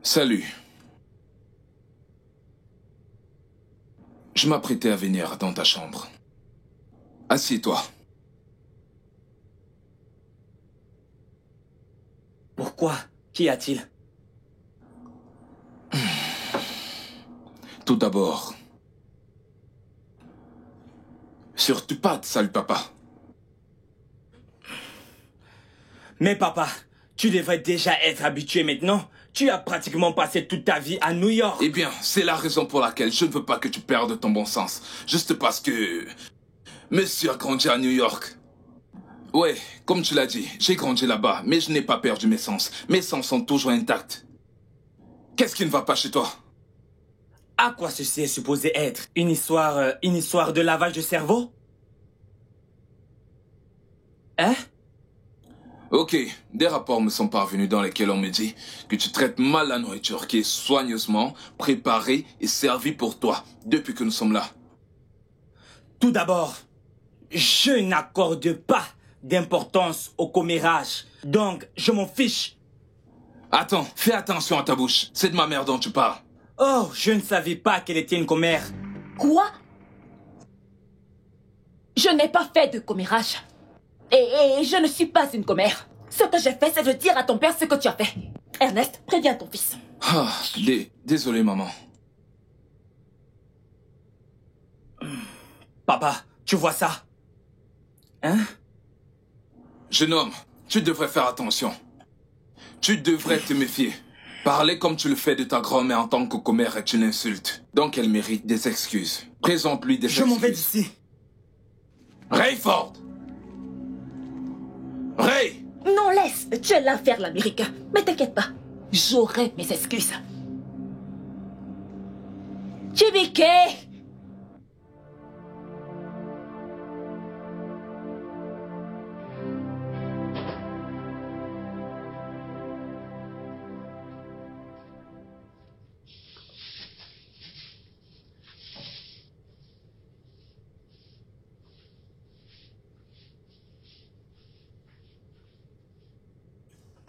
Salut. Je m'apprêtais à venir dans ta chambre. Assieds-toi. Pourquoi? Qu'y a-t-il? Tout d'abord, surtout pas de sale papa. Mais papa, tu devrais déjà être habitué maintenant. Tu as pratiquement passé toute ta vie à New York. Eh bien, c'est la raison pour laquelle je ne veux pas que tu perdes ton bon sens. Juste parce que... Monsieur a grandi à New York. Ouais, comme tu l'as dit, j'ai grandi là-bas, mais je n'ai pas perdu mes sens. Mes sens sont toujours intacts. Qu'est-ce qui ne va pas chez toi? À quoi ceci est supposé être? Une histoire de lavage de cerveau? Hein? Ok, des rapports me sont parvenus dans lesquels on me dit que tu traites mal la nourriture qui est soigneusement préparée et servie pour toi depuis que nous sommes là. Tout d'abord, je n'accorde pas d'importance au commérage. Donc, je m'en fiche. Attends, fais attention à ta bouche. C'est de ma mère dont tu parles. Oh, je ne savais pas qu'elle était une commère. Quoi? Je n'ai pas fait de commérage. Et je ne suis pas une commère. Ce que j'ai fait, c'est de dire à ton père ce que tu as fait. Ernest, préviens ton fils. Ah, désolé, maman. Papa, tu vois ça? Hein? Jeune homme, tu devrais faire attention. Tu devrais te méfier. Parler comme tu le fais de ta grand-mère en tant que commère est une insulte. Donc elle mérite des excuses. Présente-lui des excuses. Je m'en vais d'ici. Rayford! Ray! Non, laisse. Tu es là faire l'américain. Mais t'inquiète pas. J'aurai mes excuses. JBK!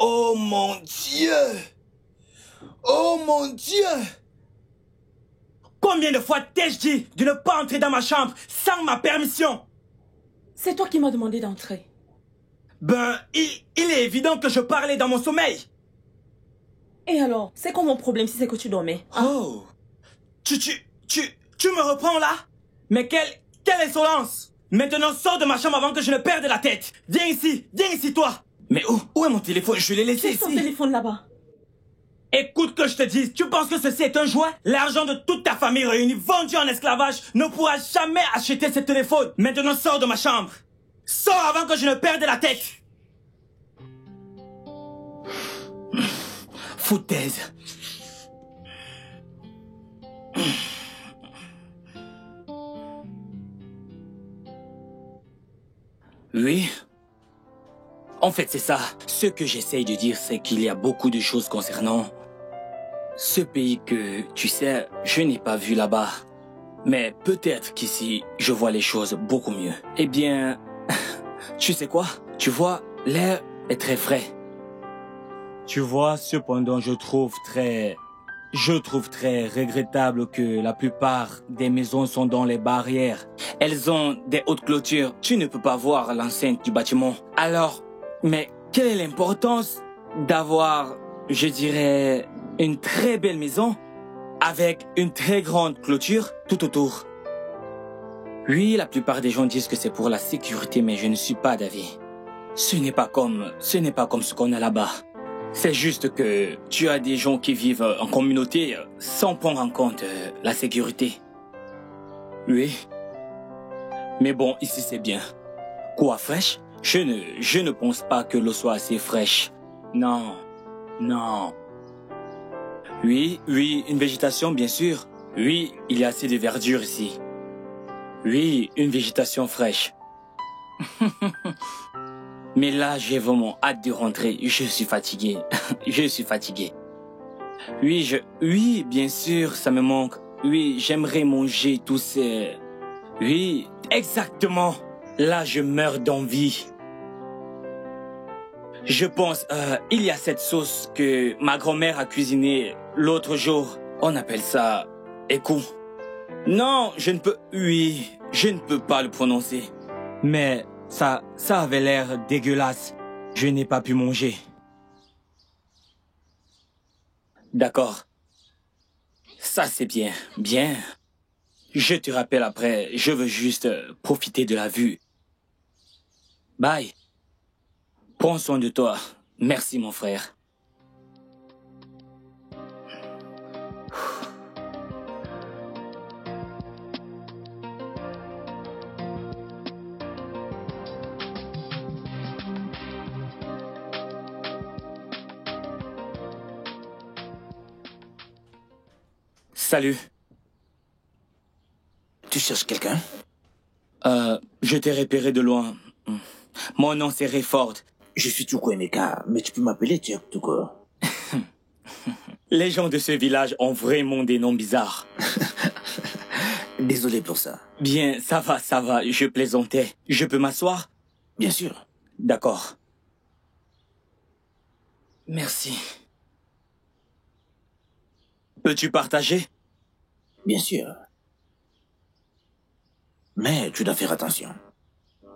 Oh mon Dieu! Oh mon Dieu! Combien de fois t'ai-je dit de ne pas entrer dans ma chambre sans ma permission? C'est toi qui m'as demandé d'entrer. Ben, il est évident que je parlais dans mon sommeil. Et alors, c'est quoi mon problème si c'est que tu dormais? Oh! Tu me reprends là? Mais quelle insolence! Maintenant, sors de ma chambre avant que je ne perde la tête! Viens ici, toi! Mais où est mon téléphone? Je l'ai laissé C'est ton ici. téléphone là-bas. Écoute que je te dise, tu penses que ceci est un jouet? L'argent de toute ta famille réunie, vendu en esclavage, ne pourra jamais acheter ce téléphone. Maintenant, sors de ma chambre. Sors avant que je ne perde la tête. Foutaise. Oui. En fait, c'est ça. Ce que j'essaye de dire, c'est qu'il y a beaucoup de choses concernant ce pays que, tu sais, je n'ai pas vu là-bas. Mais peut-être qu'ici, je vois les choses beaucoup mieux. Eh bien, tu sais quoi? Tu vois, l'air est très frais. Tu vois, cependant, je trouve très regrettable que la plupart des maisons sont dans les barrières. Elles ont des hautes clôtures. Tu ne peux pas voir l'enceinte du bâtiment. Alors, mais quelle est l'importance d'avoir, je dirais, une très belle maison avec une très grande clôture tout autour? Oui, la plupart des gens disent que c'est pour la sécurité, mais je ne suis pas d'avis. Ce n'est pas comme ce qu'on a là-bas. C'est juste que tu as des gens qui vivent en communauté sans prendre en compte la sécurité. Oui. Mais bon, ici c'est bien. Quoi, fraîche? Je ne pense pas que l'eau soit assez fraîche. Non. Oui, une végétation, bien sûr. Oui, il y a assez de verdure ici. Oui, une végétation fraîche. Mais là, j'ai vraiment hâte de rentrer. Je suis fatigué. Oui, bien sûr, ça me manque. Oui, j'aimerais manger tous ces... Oui, exactement. Là, je meurs d'envie. Je pense, il y a cette sauce que ma grand-mère a cuisinée l'autre jour, on appelle ça écoute. Non, je ne peux... Oui, je ne peux pas le prononcer. Mais ça avait l'air dégueulasse. Je n'ai pas pu manger. D'accord. Ça, c'est bien. Bien. Je te rappelle après. Je veux juste profiter de la vue. Bye. Prends soin de toi. Merci, mon frère. Salut. Tu cherches quelqu'un? Je t'ai repéré de loin. Mon nom c'est Rayford. Je suis Tuko Emeka, mais tu peux m'appeler Turk Tuko. Les gens de ce village ont vraiment des noms bizarres. Désolé pour ça. Bien, ça va, je plaisantais. Je peux m'asseoir? Bien sûr. D'accord. Merci. Peux-tu partager? Bien sûr. Mais tu dois faire attention.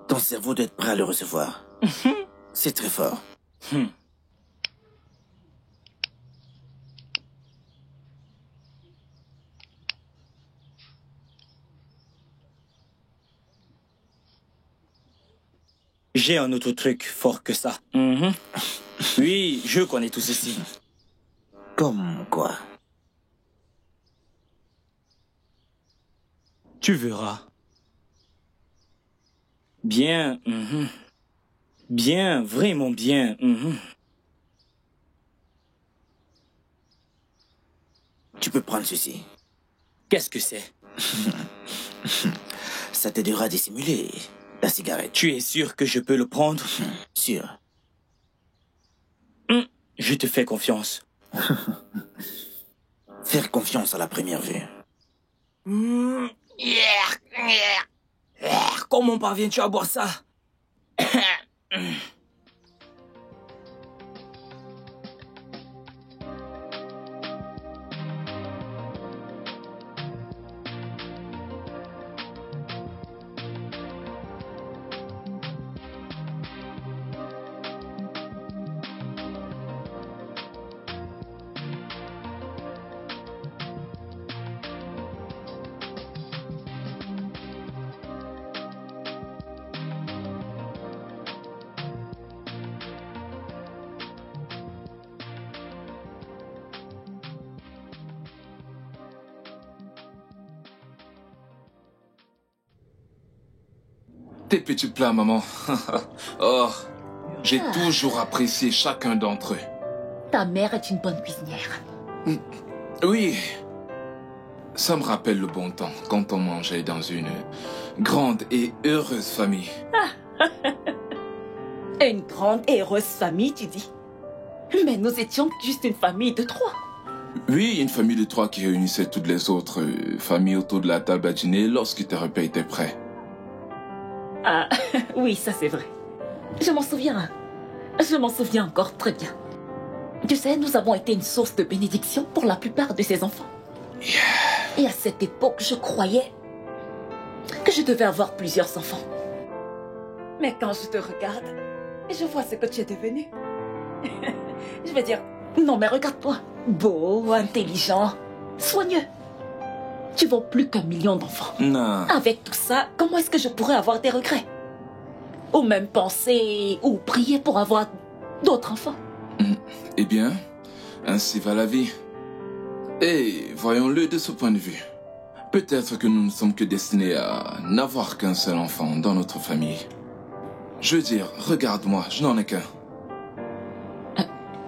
Ton cerveau doit être prêt à le recevoir. C'est très fort. J'ai un autre truc fort que ça. Oui, je connais tout ceci. Comme quoi? Tu verras. Bien. Bien, vraiment bien. Tu peux prendre ceci. Qu'est-ce que c'est? Ça t'aidera à dissimuler la cigarette. Tu es sûr que je peux le prendre? Sûr. Je te fais confiance. Faire confiance à la première vue. Comment parviens-tu à boire ça? Tes petits plats, maman. Oh, j'ai toujours apprécié chacun d'entre eux. Ta mère est une bonne cuisinière. Oui, ça me rappelle le bon temps, quand on mangeait dans une grande et heureuse famille. Une grande et heureuse famille, tu dis? Mais nous étions juste une famille de 3. Oui, une famille de 3 qui réunissait toutes les autres familles autour de la table à dîner lorsque tes repas étaient prêts. Ah, oui, ça c'est vrai. Je m'en souviens. Je m'en souviens encore très bien. Tu sais, nous avons été une source de bénédiction pour la plupart de ces enfants. Et à cette époque, je croyais que je devais avoir plusieurs enfants. Mais quand je te regarde, je vois ce que tu es devenu. Je veux dire, non mais regarde-toi. Beau, intelligent, soigneux. Tu vaux plus qu'1 million d'enfants. Non. Avec tout ça, comment est-ce que je pourrais avoir des regrets? Ou même penser ou prier pour avoir d'autres enfants? Eh bien, ainsi va la vie. Et voyons-le de ce point de vue. Peut-être que nous ne sommes que destinés à n'avoir qu'un seul enfant dans notre famille. Je veux dire, regarde-moi, je n'en ai qu'un.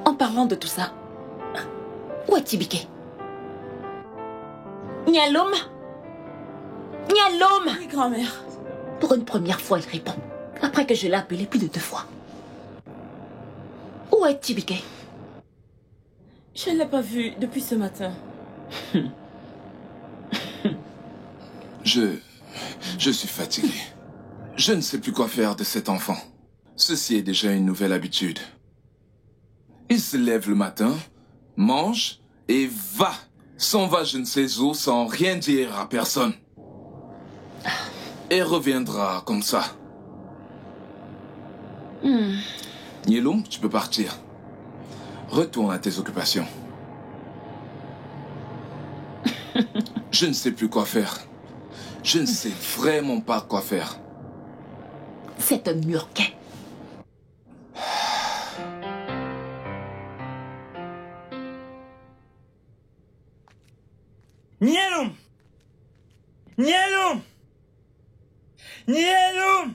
En parlant de tout ça, où est Tibike? Nyalom? Nyalom? Oui, grand-mère. Pour une première fois, il répond. Après que je l'ai appelé plus de 2 fois. Où est Tibike? Je ne l'ai pas vu depuis ce matin. Je suis fatigué. Je ne sais plus quoi faire de cet enfant. Ceci est déjà une nouvelle habitude. Il se lève le matin, mange Et va, s'en va je ne sais où sans rien dire à personne. Et reviendra comme ça. Nielum, tu peux partir. Retourne à tes occupations. Je ne sais plus quoi faire. Je ne sais vraiment pas quoi faire. C'est un New-Yorkais. Nielum! Nielum! Nielum!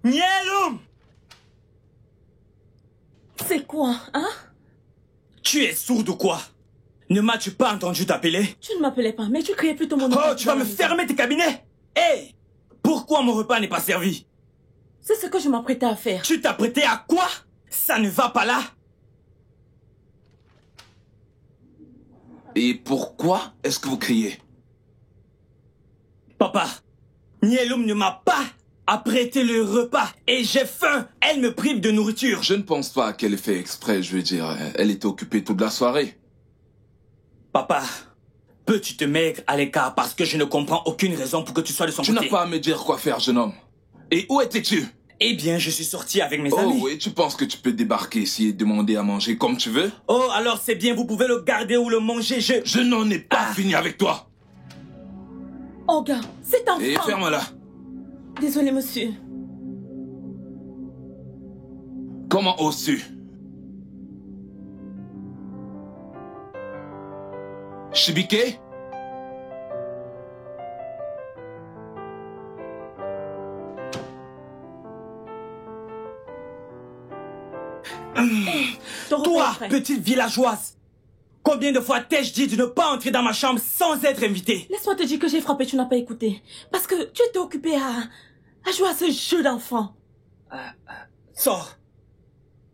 Nielum! C'est quoi, hein? Tu es sourde ou quoi? Ne m'as-tu pas entendu t'appeler? Tu ne m'appelais pas, mais tu criais plutôt mon nom. Oh, tu vas me fermer tes cabinets? Hé! Pourquoi mon repas n'est pas servi? C'est ce que je m'apprêtais à faire. Tu t'apprêtais à quoi? Ça ne va pas là? Et pourquoi est-ce que vous criez? Papa, Nielum ne m'a pas apprêté le repas et j'ai faim. Elle me prive de nourriture. Je ne pense pas qu'elle ait fait exprès, je veux dire. Elle était occupée toute la soirée. Papa, peux-tu te mettre à l'écart parce que je ne comprends aucune raison pour que tu sois de son Tu côté? n'as pas à me dire quoi faire, jeune homme. Et où étais-tu? Eh bien, je suis sorti avec mes Oh amis. oui, tu penses que tu peux débarquer ici et demander à manger comme tu veux? Oh, alors c'est bien, vous pouvez le garder ou le manger, Je n'en ai pas fini avec toi. Oh, gars, c'est un Et enfant. ferme-la. Désolé, monsieur. Comment oses-tu? Shibike? Ton repas Toi, est prêt. petite villageoise, combien de fois t'ai-je dit de ne pas entrer dans ma chambre sans être invité? Laisse-moi te dire que j'ai frappé, tu n'as pas écouté. Parce que tu étais occupé à jouer à ce jeu d'enfant. Sors.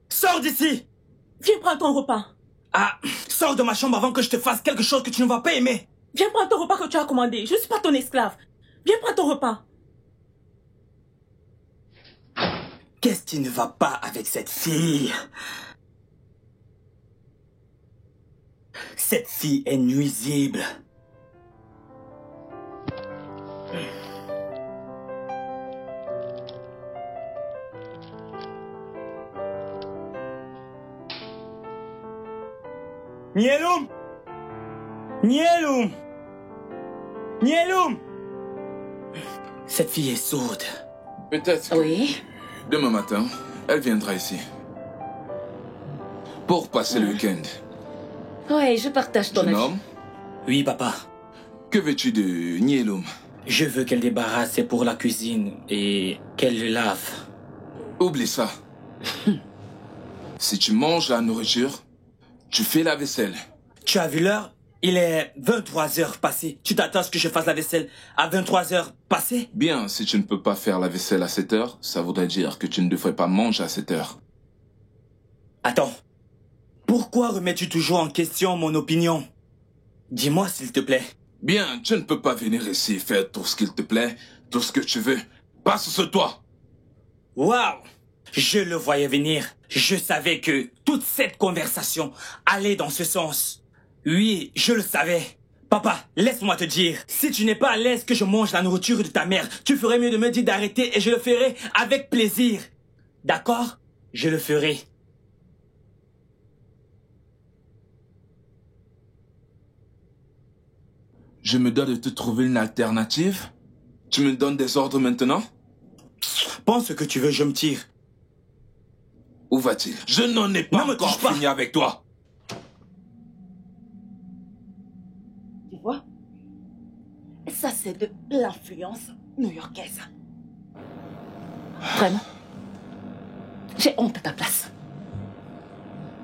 Sors d'ici. Viens prendre ton repas. Ah, sors de ma chambre avant que je te fasse quelque chose que tu ne vas pas aimer. Viens prendre ton repas que tu as commandé. Je ne suis pas ton esclave. Viens prendre ton repas. Qu'est-ce qui ne va pas avec cette fille? Cette fille est nuisible. Nielum! Nielum! Nielum! Cette fille est sourde. Peut-être que Oui. demain matin, elle viendra ici. Pour passer le week-end. Ouais, je partage ton Jeune avis. homme, Oui, papa. que veux-tu de Nielum? Je veux qu'elle débarrasse pour la cuisine et qu'elle le lave. Oublie ça. Si tu manges la nourriture, tu fais la vaisselle. Tu as vu l'heure? Il est 23 heures passées. Tu t'attends à ce que je fasse la vaisselle à 23 heures passées? Bien, si tu ne peux pas faire la vaisselle à 7 heures, ça voudrait dire que tu ne devrais pas manger à 7 heures. Attends. Pourquoi remets-tu toujours en question mon opinion? Dis-moi s'il te plaît. Bien, tu ne peux pas venir ici faire tout ce qu'il te plaît, tout ce que tu veux. Passe sur toi. Waouh! Je le voyais venir. Je savais que toute cette conversation allait dans ce sens. Oui, je le savais. Papa, laisse-moi te dire, si tu n'es pas à l'aise que je mange la nourriture de ta mère, tu ferais mieux de me dire d'arrêter et je le ferai avec plaisir. D'accord? Je le ferai. Je me dois de te trouver une alternative? Tu me donnes des ordres maintenant? Pense ce que tu veux, je me tire. Où va-t-il? Je n'en ai pas Ne me encore touche pas. fini avec toi. Tu vois? Ça, c'est de l'influence new-yorkaise. Vraiment. J'ai honte à ta place.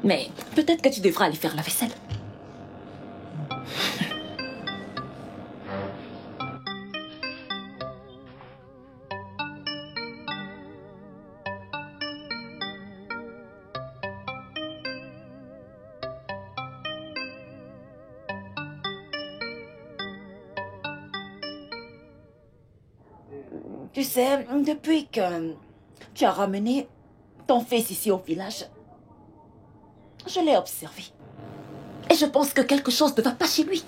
Mais peut-être que tu devras aller faire la vaisselle. Tu sais, depuis que tu as ramené ton fils ici au village, je l'ai observé. Et je pense que quelque chose ne va pas chez lui.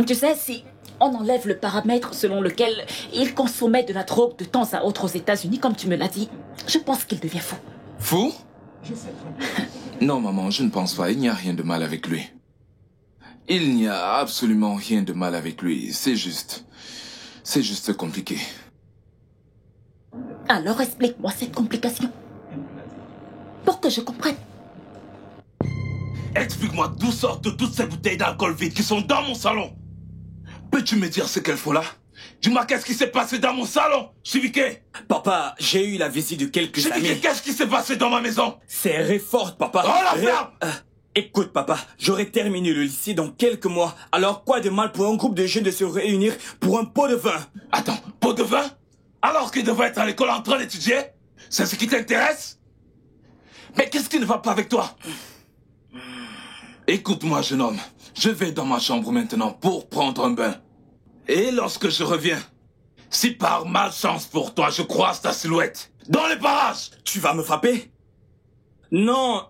Tu sais, si on enlève le paramètre selon lequel il consommait de la drogue de temps à autre aux États-Unis, comme tu me l'as dit, je pense qu'il devient fou. Fou? Non, maman, je ne pense pas. Il n'y a rien de mal avec lui. Il n'y a absolument rien de mal avec lui. C'est juste compliqué. Alors explique-moi cette complication. Pour que je comprenne. Explique-moi d'où sortent toutes ces bouteilles d'alcool vide qui sont dans mon salon. Peux-tu me dire ce qu'elles font là? Dis-moi qu'est-ce qui s'est passé dans mon salon, Shibike? Papa, j'ai eu la visite de quelques amis. Shibike, qu'est-ce qui s'est passé dans ma maison? C'est Rayford, papa. Oh la ferme! Écoute, papa, j'aurai terminé le lycée dans quelques mois. Alors quoi de mal pour un groupe de jeunes de se réunir pour un pot de vin? Attends, pot de vin? Alors qu'il devrait être à l'école en train d'étudier? C'est ce qui t'intéresse? Mais qu'est-ce qui ne va pas avec toi? Écoute-moi, jeune homme. Je vais dans ma chambre maintenant pour prendre un bain. Et lorsque je reviens, si par malchance pour toi je croise ta silhouette dans les parages... Tu vas me frapper? Non,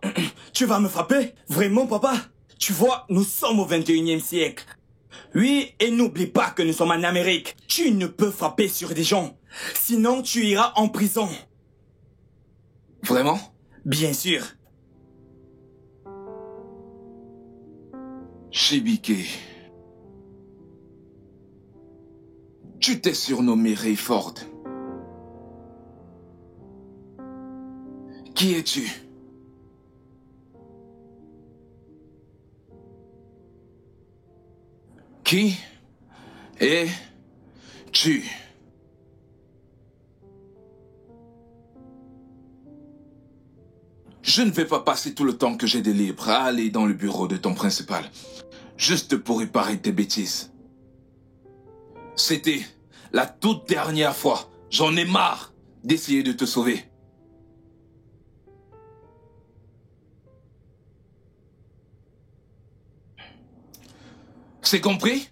tu vas me frapper? Vraiment, papa? Tu vois, nous sommes au 21e siècle. Oui, et n'oublie pas que nous sommes en Amérique. Tu ne peux frapper sur des gens. Sinon, tu iras en prison. Vraiment? Bien sûr. Shibike. Tu t'es surnommé Rayford. Qui es-tu? Qui es-tu? Je ne vais pas passer tout le temps que j'ai de libre à aller dans le bureau de ton principal, juste pour réparer tes bêtises. C'était la toute dernière fois. J'en ai marre d'essayer de te sauver. C'est compris?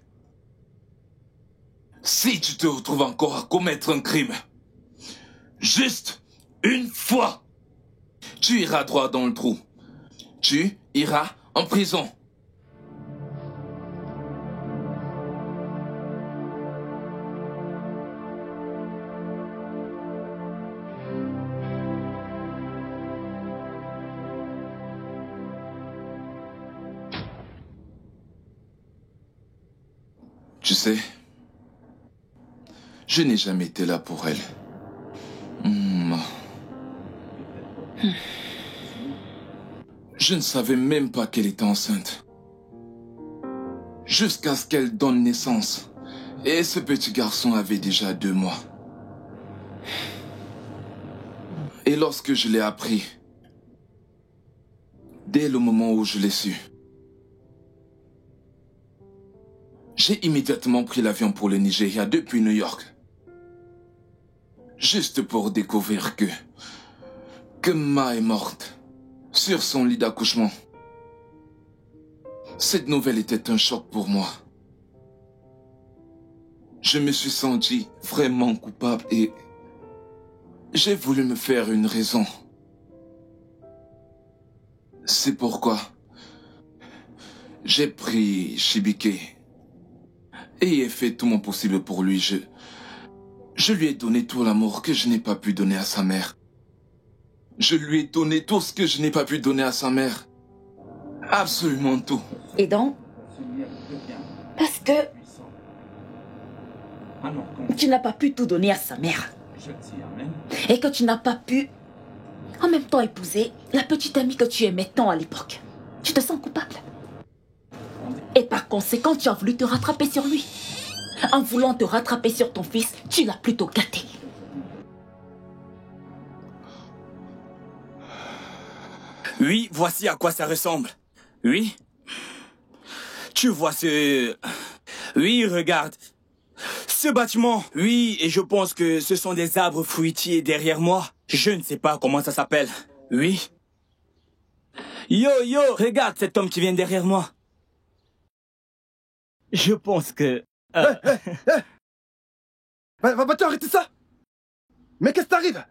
Si tu te retrouves encore à commettre un crime, juste une fois, tu iras droit dans le trou. Tu iras en prison. Tu sais, je n'ai jamais été là pour elle. Je ne savais même pas qu'elle était enceinte. Jusqu'à ce qu'elle donne naissance. Et ce petit garçon avait déjà 2 mois. Et lorsque je l'ai appris, dès le moment où je l'ai su, j'ai immédiatement pris l'avion pour le Nigeria depuis New York. Juste pour découvrir que Ma est morte sur son lit d'accouchement. Cette nouvelle était un choc pour moi. Je me suis senti vraiment coupable et j'ai voulu me faire une raison. C'est pourquoi j'ai pris Shibike et ai fait tout mon possible pour lui. Je lui ai donné tout l'amour que je n'ai pas pu donner à sa mère. Je lui ai donné tout ce que je n'ai pas pu donner à sa mère. Absolument tout. Et donc, parce que tu n'as pas pu tout donner à sa mère. Et que tu n'as pas pu en même temps épouser la petite amie que tu aimais tant à l'époque. Tu te sens coupable. Et par conséquent, tu as voulu te rattraper sur lui. En voulant te rattraper sur ton fils, tu l'as plutôt gâté. Oui, voici à quoi ça ressemble. Oui. Tu vois ce... Oui, regarde. Ce bâtiment, oui, et je pense que ce sont des arbres fruitiers derrière moi. Je ne sais pas comment ça s'appelle. Oui. Yo, regarde cet homme qui vient derrière moi. Je pense que... Va-tu arrêter ça? Mais qu'est-ce qui t'arrive?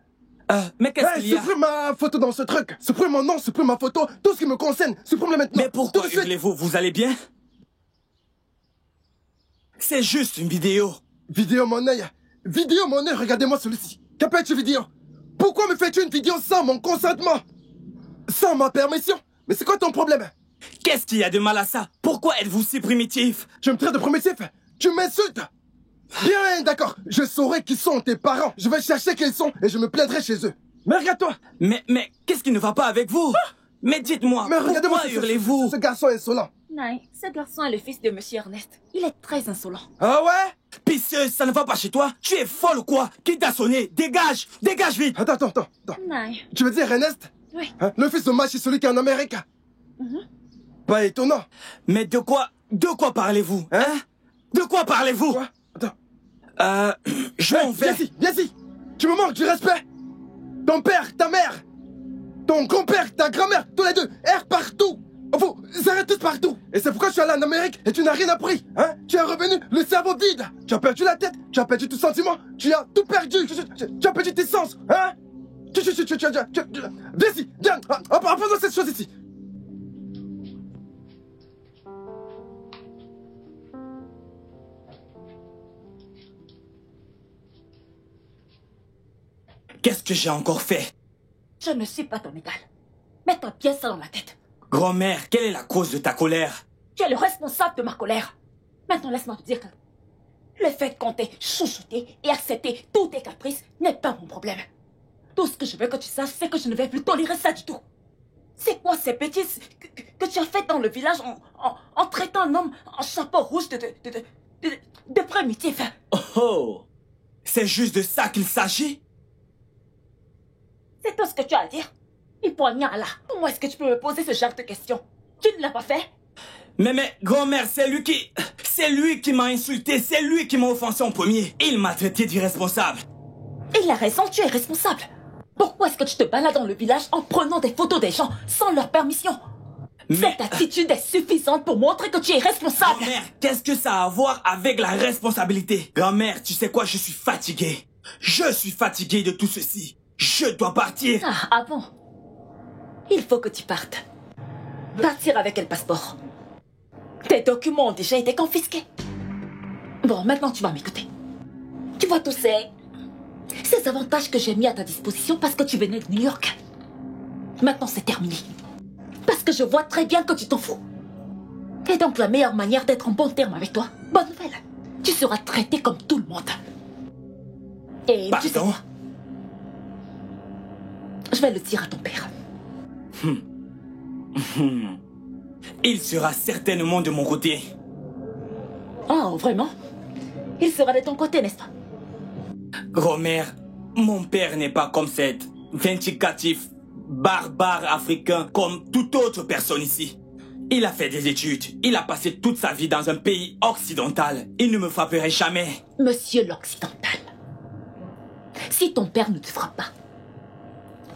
Mais qu'est-ce qu'il y a? Supprime ma photo dans ce truc. Supprime mon nom, supprime ma photo. Tout ce qui me concerne, supprime-le maintenant. Mais pourquoi Tout de suite. hurlez-vous? Vous allez bien? C'est juste une vidéo. Vidéo mon œil. Vidéo mon œil, regardez-moi celui-ci. Qu'appelles-tu vidéo? Pourquoi me fais-tu une vidéo sans mon consentement? Sans ma permission? Mais c'est quoi ton problème? Qu'est-ce qu'il y a de mal à ça? Pourquoi êtes-vous si primitif? Tu me traites de primitif? Tu m'insultes? Bien, d'accord. Je saurai qui sont tes parents. Je vais chercher qui ils sont et je me plaindrai chez eux. Mais regarde-toi. Mais qu'est-ce qui ne va pas avec vous? Mais dites-moi, Mais regardez-moi pourquoi hurlez-vous? ce garçon insolent. Naï, ce garçon est le fils de Monsieur Ernest. Il est très insolent. Ah ouais? Pisseuse, ça ne va pas chez toi? Tu es folle ou quoi? Qui t'a sonné? Dégage! Dégage vite! Attends. Naï. Tu veux dire Ernest? Oui. Hein? Le fils de Machi, celui qui est en Amérique? Pas étonnant. Mais de quoi parlez-vous? Hein? De quoi parlez-vous? Quoi? Attends. Je m'en vais. Viens ici. Tu me manques du respect. Ton père, ta mère, ton grand-père, ta grand-mère, tous les deux, errent partout. Vous arrêtez tous partout. Et c'est pourquoi tu es allé en Amérique et tu n'as rien appris. Hein? Tu es revenu le cerveau vide. Tu as perdu la tête, tu as perdu tout sentiment, tu as tout perdu. Tu as perdu tes sens. Hein? Viens ici, viens. Apprends-moi cette chose ici. Qu'est-ce que j'ai encore fait? Je ne suis pas ton égal. Mets-toi bien ça dans la tête. Grand-mère, quelle est la cause de ta colère? Tu es le responsable de ma colère. Maintenant, laisse-moi te dire que le fait qu'on t'ait chouchouté et accepté tous tes caprices n'est pas mon problème. Tout ce que je veux que tu saches, c'est que je ne vais plus tolérer ça du tout. C'est quoi ces bêtises que tu as faites dans le village en traitant un homme en chapeau rouge de primitif? Oh! C'est juste de ça qu'il s'agit? C'est tout ce que tu as à dire? Il poignard là. Comment est-ce que tu peux me poser ce genre de questions? Tu ne l'as pas fait? Mais grand-mère, c'est lui qui m'a insulté, c'est lui qui m'a offensé en premier. Il m'a traité d'irresponsable. Il a raison, tu es responsable. Pourquoi est-ce que tu te balades dans le village en prenant des photos des gens sans leur permission? Cette attitude est suffisante pour montrer que tu es responsable. Grand-mère, qu'est-ce que ça a à voir avec la responsabilité? Grand-mère, tu sais quoi, je suis fatigué. Je suis fatigué de tout ceci. Je dois partir. Ah bon? Il faut que tu partes. Partir avec quel passeport? Tes documents ont déjà été confisqués. Bon, maintenant tu vas m'écouter. Tu vois tous ces avantages que j'ai mis à ta disposition parce que tu venais de New York. Maintenant c'est terminé. Parce que je vois très bien que tu t'en fous. Et donc la meilleure manière d'être en bon terme avec toi, bonne nouvelle, tu seras traité comme tout le monde. Et tu sais Pardon? quoi? Je vais le dire à ton père. Il sera certainement de mon côté. Oh, vraiment? Il sera de ton côté, n'est-ce pas? Grand-mère, mon père n'est pas comme cette vindicatif barbare africain comme toute autre personne ici. Il a fait des études. Il a passé toute sa vie dans un pays occidental. Il ne me frapperait jamais. Monsieur l'Occidental, si ton père ne te frappe pas,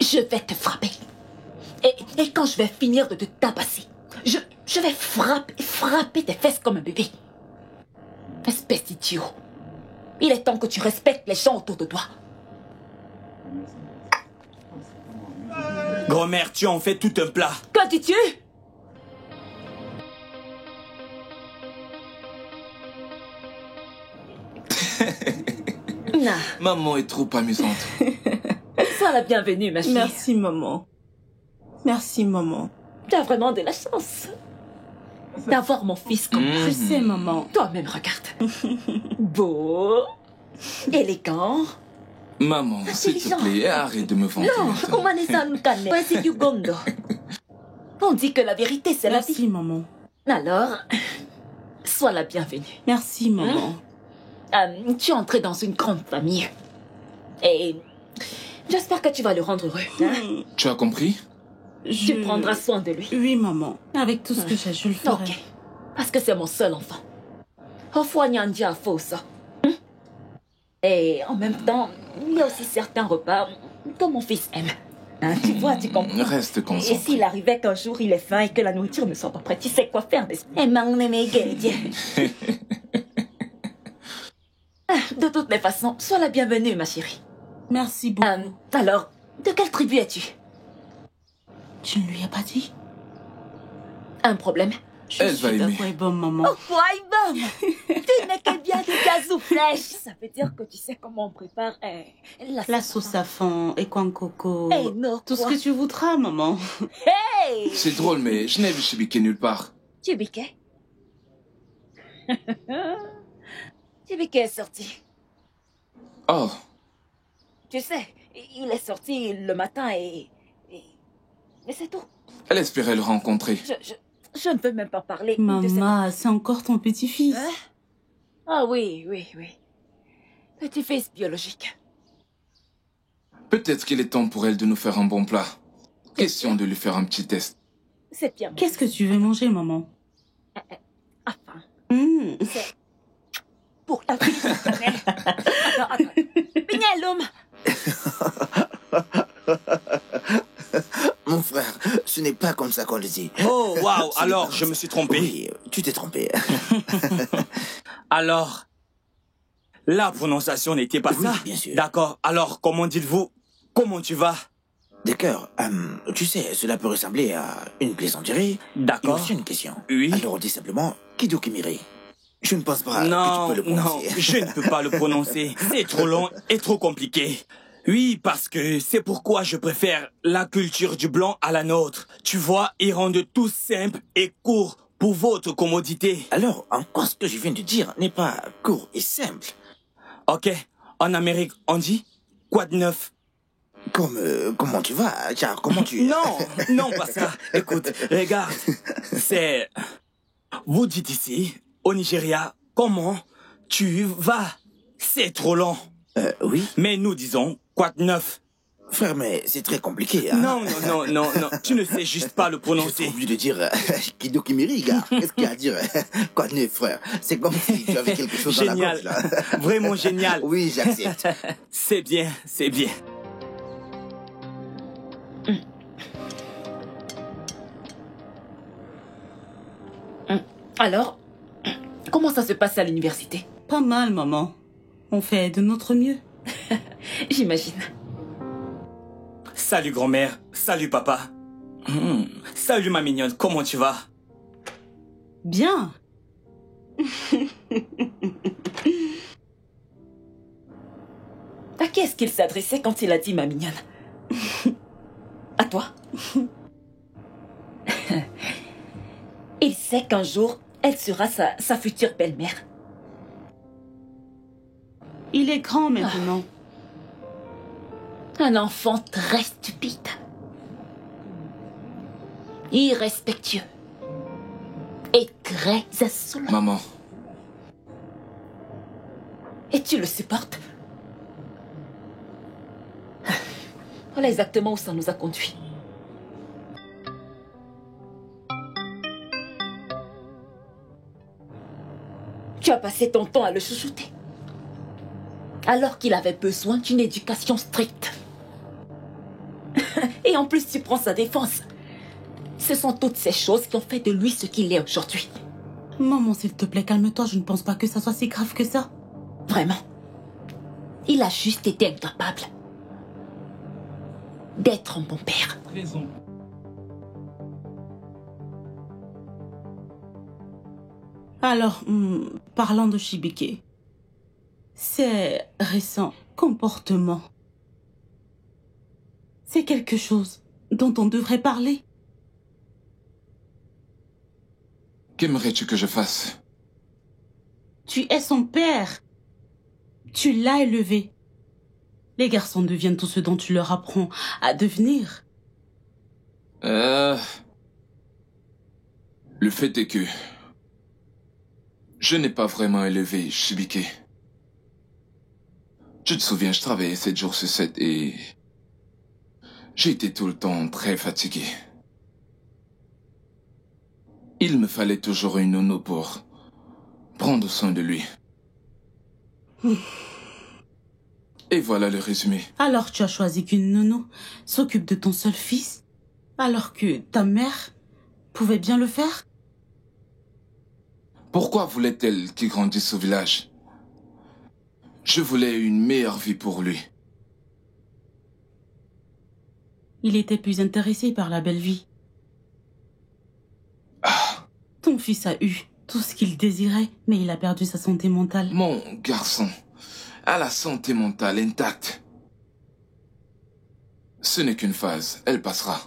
je vais te frapper. Et quand je vais finir de te tabasser, je vais frapper tes fesses comme un bébé. Espèce d'idiot. Il est temps que tu respectes les gens autour de toi. Grand-mère, tu en fais tout un plat. Que dis-tu? Non. Maman est trop amusante. Sois la bienvenue, ma chérie. Merci, maman. Merci, maman. Tu as vraiment de la chance d'avoir mon fils comme moi. Je sais, maman. Toi-même, regarde. Beau, élégant. Maman, s'il te Intelligent. plaît, arrête de me vanter. Non, Umane-san kane. Ouais, c'est du gondo. On dit que la vérité, c'est la vie. Merci, maman. Alors, sois la bienvenue. Merci, maman. Tu es entré dans une grande famille. Et j'espère que tu vas le rendre heureux. Hein? Tu as compris? Tu prendras soin de lui. Oui, maman. Avec tout ce que j'ai, je le ferai. Ok. Parce que c'est mon seul enfant. Ofouagnan faut ça. Et en même temps, il y a aussi certains repas que mon fils aime. Hein, tu vois, tu comprends. Reste Et concentré. s'il arrivait qu'un jour il ait faim et que la nourriture ne soit pas prête, tu sais quoi faire. De toutes les façons, sois la bienvenue, ma chérie. Merci beaucoup. Alors, De quelle tribu es-tu? Tu ne lui as pas dit? Un problème? Elle va aimer. Ouais, bon, maman. Oh, Waibom! Tu n'es que bien des gazous fraîches. Ça veut dire que tu sais comment on prépare La sauce à fond et coin coco. Eh non, Tout ce quoi. que tu voudras, maman. Hey! C'est drôle, mais je n'ai vu Chibike nulle part. Chibike? Chibike est sorti. Oh, Tu sais, il est sorti le matin et c'est tout. elle espérait le rencontrer. Je ne veux même pas parler de Maman, c'est encore ton petit-fils. Hein? Ah oui. Petit-fils biologique. Peut-être qu'il est temps pour elle de nous faire un bon plat. Question de lui faire un petit test. C'est bien. Qu'est-ce que tu veux manger, maman? Enfin, C'est... pour la fille qui connaît. Attends. Pignelum! Mon frère, ce n'est pas comme ça qu'on le dit. Oh, waouh, alors je me suis trompé. Oui, tu t'es trompé. Alors, la prononciation n'était pas Oui, ça? bien sûr. D'accord, alors comment dites-vous? Comment tu vas? D'accord. Tu sais, cela peut ressembler à une plaisanterie. D'accord. Et aussi une question. Oui. Alors on dit simplement Kido Kimiri. Je ne pense pas Non, que tu peux le non, prononcer. je ne peux pas le prononcer. C'est trop long et trop compliqué. Oui, parce que c'est pourquoi je préfère la culture du blanc à la nôtre. Tu vois, ils rendent tout simple et court pour votre commodité. Alors, en quoi ce que je viens de dire n'est pas court et simple? Ok, en Amérique, on dit quoi de neuf? Comment tu vas? Tiens, comment tu... Non, pas ça. Écoute, regarde, c'est... Vous dites ici, au Nigeria, comment tu vas? C'est trop long. Oui. Mais nous disons quoi de neuf? Frère, mais c'est très compliqué. Hein? Non, tu ne sais juste pas le Je suis prononcer. obligé de dire Kido Kimiri, gars. Qu'est-ce qu'il y a à dire? Quoi de neuf, frère? C'est comme si tu avais quelque chose dans la Génial, gorge, là. vraiment génial. Oui, j'accepte. C'est bien. Alors, comment ça se passe à l'université? Pas mal, maman. On fait de notre mieux. J'imagine. Salut grand-mère, salut papa. Salut ma mignonne, comment tu vas? Bien. À qui est-ce qu'il s'adressait quand il a dit ma mignonne? À toi? Il sait qu'un jour, elle sera sa future belle-mère. Il est grand maintenant. Un enfant très stupide. Irrespectueux. Et très insolent. Maman, Et tu le supportes? Voilà exactement où ça nous a conduits. Tu as passé ton temps à le chouchouter. Alors qu'il avait besoin d'une éducation stricte. Et en plus, tu prends sa défense. Ce sont toutes ces choses qui ont fait de lui ce qu'il est aujourd'hui. Maman, s'il te plaît, calme-toi. Je ne pense pas que ça soit si grave que ça. Vraiment. Il a juste été incapable d'être un bon père. Alors, parlant de Chibike. Ses récents comportements. C'est quelque chose dont on devrait parler. qu'aimerais-tu que je fasse? Tu es son père. Tu l'as élevé. Les garçons deviennent tout ce dont tu leur apprends à devenir. Le fait est que je n'ai pas vraiment élevé Chibike. Tu te souviens, je travaillais 7 jours sur 7 et j'ai été tout le temps très fatigué. Il me fallait toujours une nounou pour prendre soin de lui. Et voilà le résumé. Alors tu as choisi qu'une nounou s'occupe de ton seul fils, alors que ta mère pouvait bien le faire? Pourquoi voulait-elle qu'il grandisse au village? Je voulais une meilleure vie pour lui. Il était plus intéressé par la belle vie. Ton fils a eu tout ce qu'il désirait, mais il a perdu sa santé mentale. Mon garçon a la santé mentale intacte. Ce n'est qu'une phase, elle passera.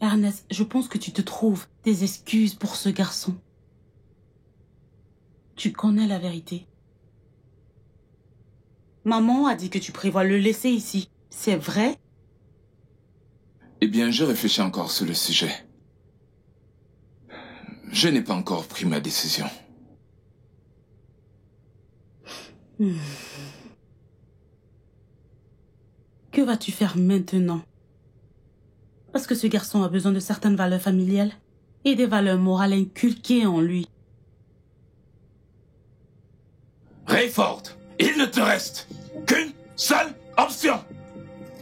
Ernest, je pense que tu te trouves des excuses pour ce garçon. Tu connais la vérité. Maman a dit que tu prévois le laisser ici. C'est vrai? Eh bien, je réfléchis encore sur le sujet. Je n'ai pas encore pris ma décision. Que vas-tu faire maintenant? Parce que ce garçon a besoin de certaines valeurs familiales et des valeurs morales inculquées en lui. Rayford, il ne te reste qu'une seule option.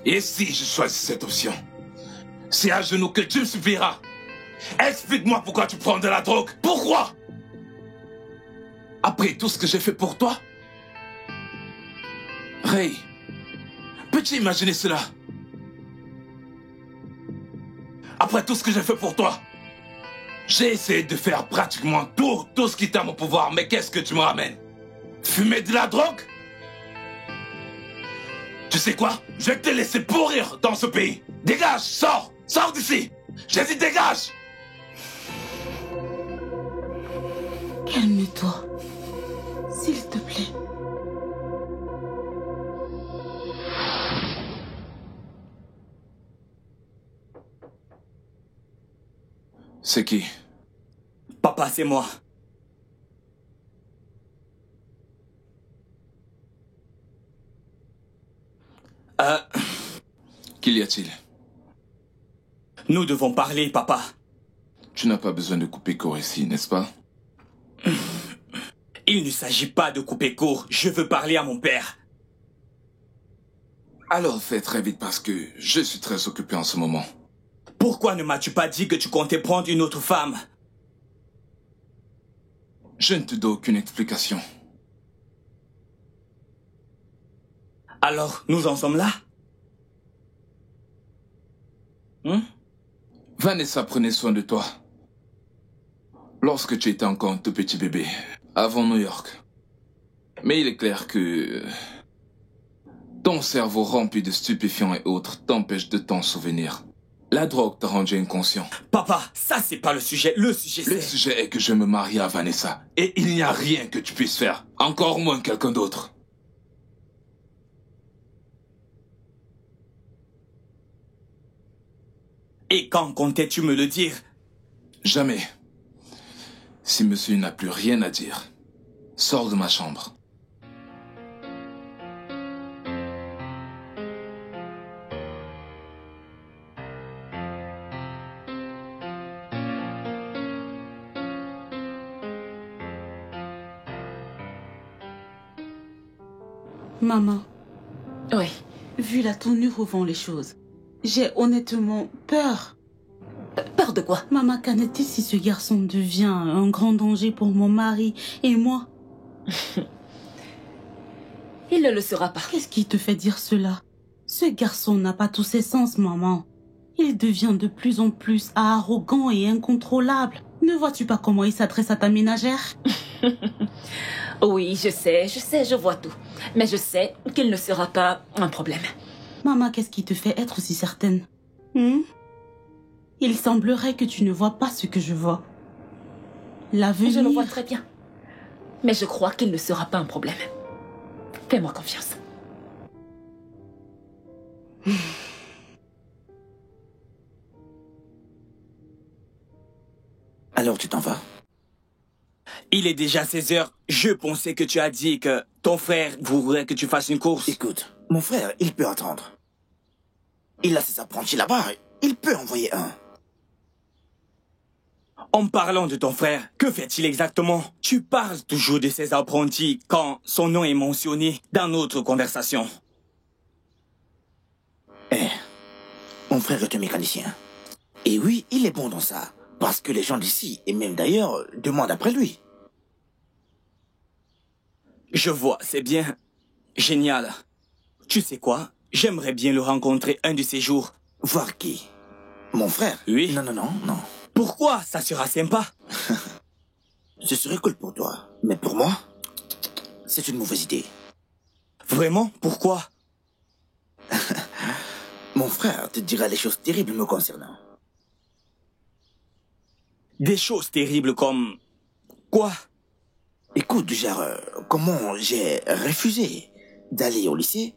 Et si je choisis cette option, c'est à genoux que tu me supplieras. Explique-moi pourquoi tu prends de la drogue. Pourquoi? Après tout ce que j'ai fait pour toi? Ray, peux-tu imaginer cela? Après tout ce que j'ai fait pour toi, j'ai essayé de faire pratiquement tout ce qui est à mon pouvoir, mais qu'est-ce que tu me ramènes? Fumer de la drogue? Tu sais quoi? Je vais te laisser pourrir dans ce pays. Dégage, sors d'ici. J'ai dit dégage. Calme-toi, s'il te plaît. C'est qui? Papa, c'est moi. Qu'y a-t-il? Nous devons parler, papa. Tu n'as pas besoin de couper court ici, n'est-ce pas? Il ne s'agit pas de couper court. Je veux parler à mon père. Alors fais très vite parce que je suis très occupé en ce moment. Pourquoi ne m'as-tu pas dit que tu comptais prendre une autre femme? Je ne te donne aucune explication. Alors, nous en sommes là? Vanessa prenait soin de toi. Lorsque tu étais encore un tout petit bébé, avant New York. Mais il est clair que ton cerveau rempli de stupéfiants et autres t'empêche de t'en souvenir. La drogue t'a rendu inconscient. Papa, ça c'est pas le sujet. Le sujet Le c'est... sujet est que je me marie à Vanessa. Et il n'y a rien que tu puisses faire. Encore moins quelqu'un d'autre. Et quand comptais-tu me le dire? Jamais. Si monsieur n'a plus rien à dire, sors de ma chambre. Maman, Oui. vu la tournure où vont les choses, j'ai honnêtement peur. Peur de quoi? Maman, qu'en est-il si ce garçon devient un grand danger pour mon mari et moi? Il ne le sera pas. Qu'est-ce qui te fait dire cela? Ce garçon n'a pas tous ses sens, maman. Il devient de plus en plus arrogant et incontrôlable. Ne vois-tu pas comment il s'adresse à ta ménagère? Oui, je sais, je vois tout. Mais je sais qu'il ne sera pas un problème. Maman, qu'est-ce qui te fait être si certaine? Il semblerait que tu ne vois pas ce que je vois. L'avenir... Je le vois très bien. Mais je crois qu'il ne sera pas un problème. Fais-moi confiance. Alors tu t'en vas? Il est déjà 16 heures. Je pensais que tu as dit que ton frère voudrait que tu fasses une course. Écoute, mon frère, il peut attendre. Il a ses apprentis là-bas, il peut envoyer un. En parlant de ton frère, que fait-il exactement? Tu parles toujours de ses apprentis quand son nom est mentionné dans notre conversation. Mon frère est un mécanicien. Et oui, il est bon dans ça. Parce que les gens d'ici, et même d'ailleurs, demandent après lui. Je vois, c'est bien. Génial. Tu sais quoi? J'aimerais bien le rencontrer un de ces jours. Voir qui? Mon frère? Oui. Non, non, non, non. Pourquoi? Ça sera sympa. Ce serait cool pour toi. Mais pour moi, c'est une mauvaise idée. Vraiment? Pourquoi? Mon frère te dira les choses terribles me concernant. Des choses terribles comme... Quoi? Écoute, genre, comment j'ai refusé d'aller au lycée,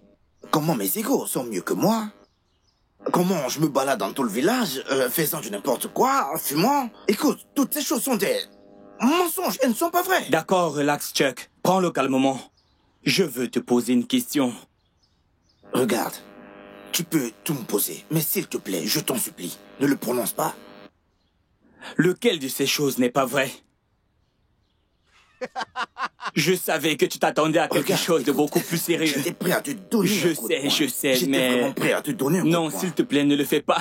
comment mes égaux sont mieux que moi, comment je me balade dans tout le village, faisant du n'importe quoi, fumant. Écoute, toutes ces choses sont des mensonges, elles ne sont pas vraies. D'accord, relax, Chuck. Prends-le calmement. Je veux te poser une question. Regarde, tu peux tout me poser, mais s'il te plaît, je t'en supplie, ne le prononce pas. Lequel de ces choses n'est pas vrai? Je savais que tu t'attendais à quelque Regarde, chose de écoute, beaucoup plus sérieux. J'étais prêt à te donner Je un coup de poing. sais, J'étais mais... vraiment prêt à te donner un coup de Non, poing. s'il te plaît, ne le fais pas.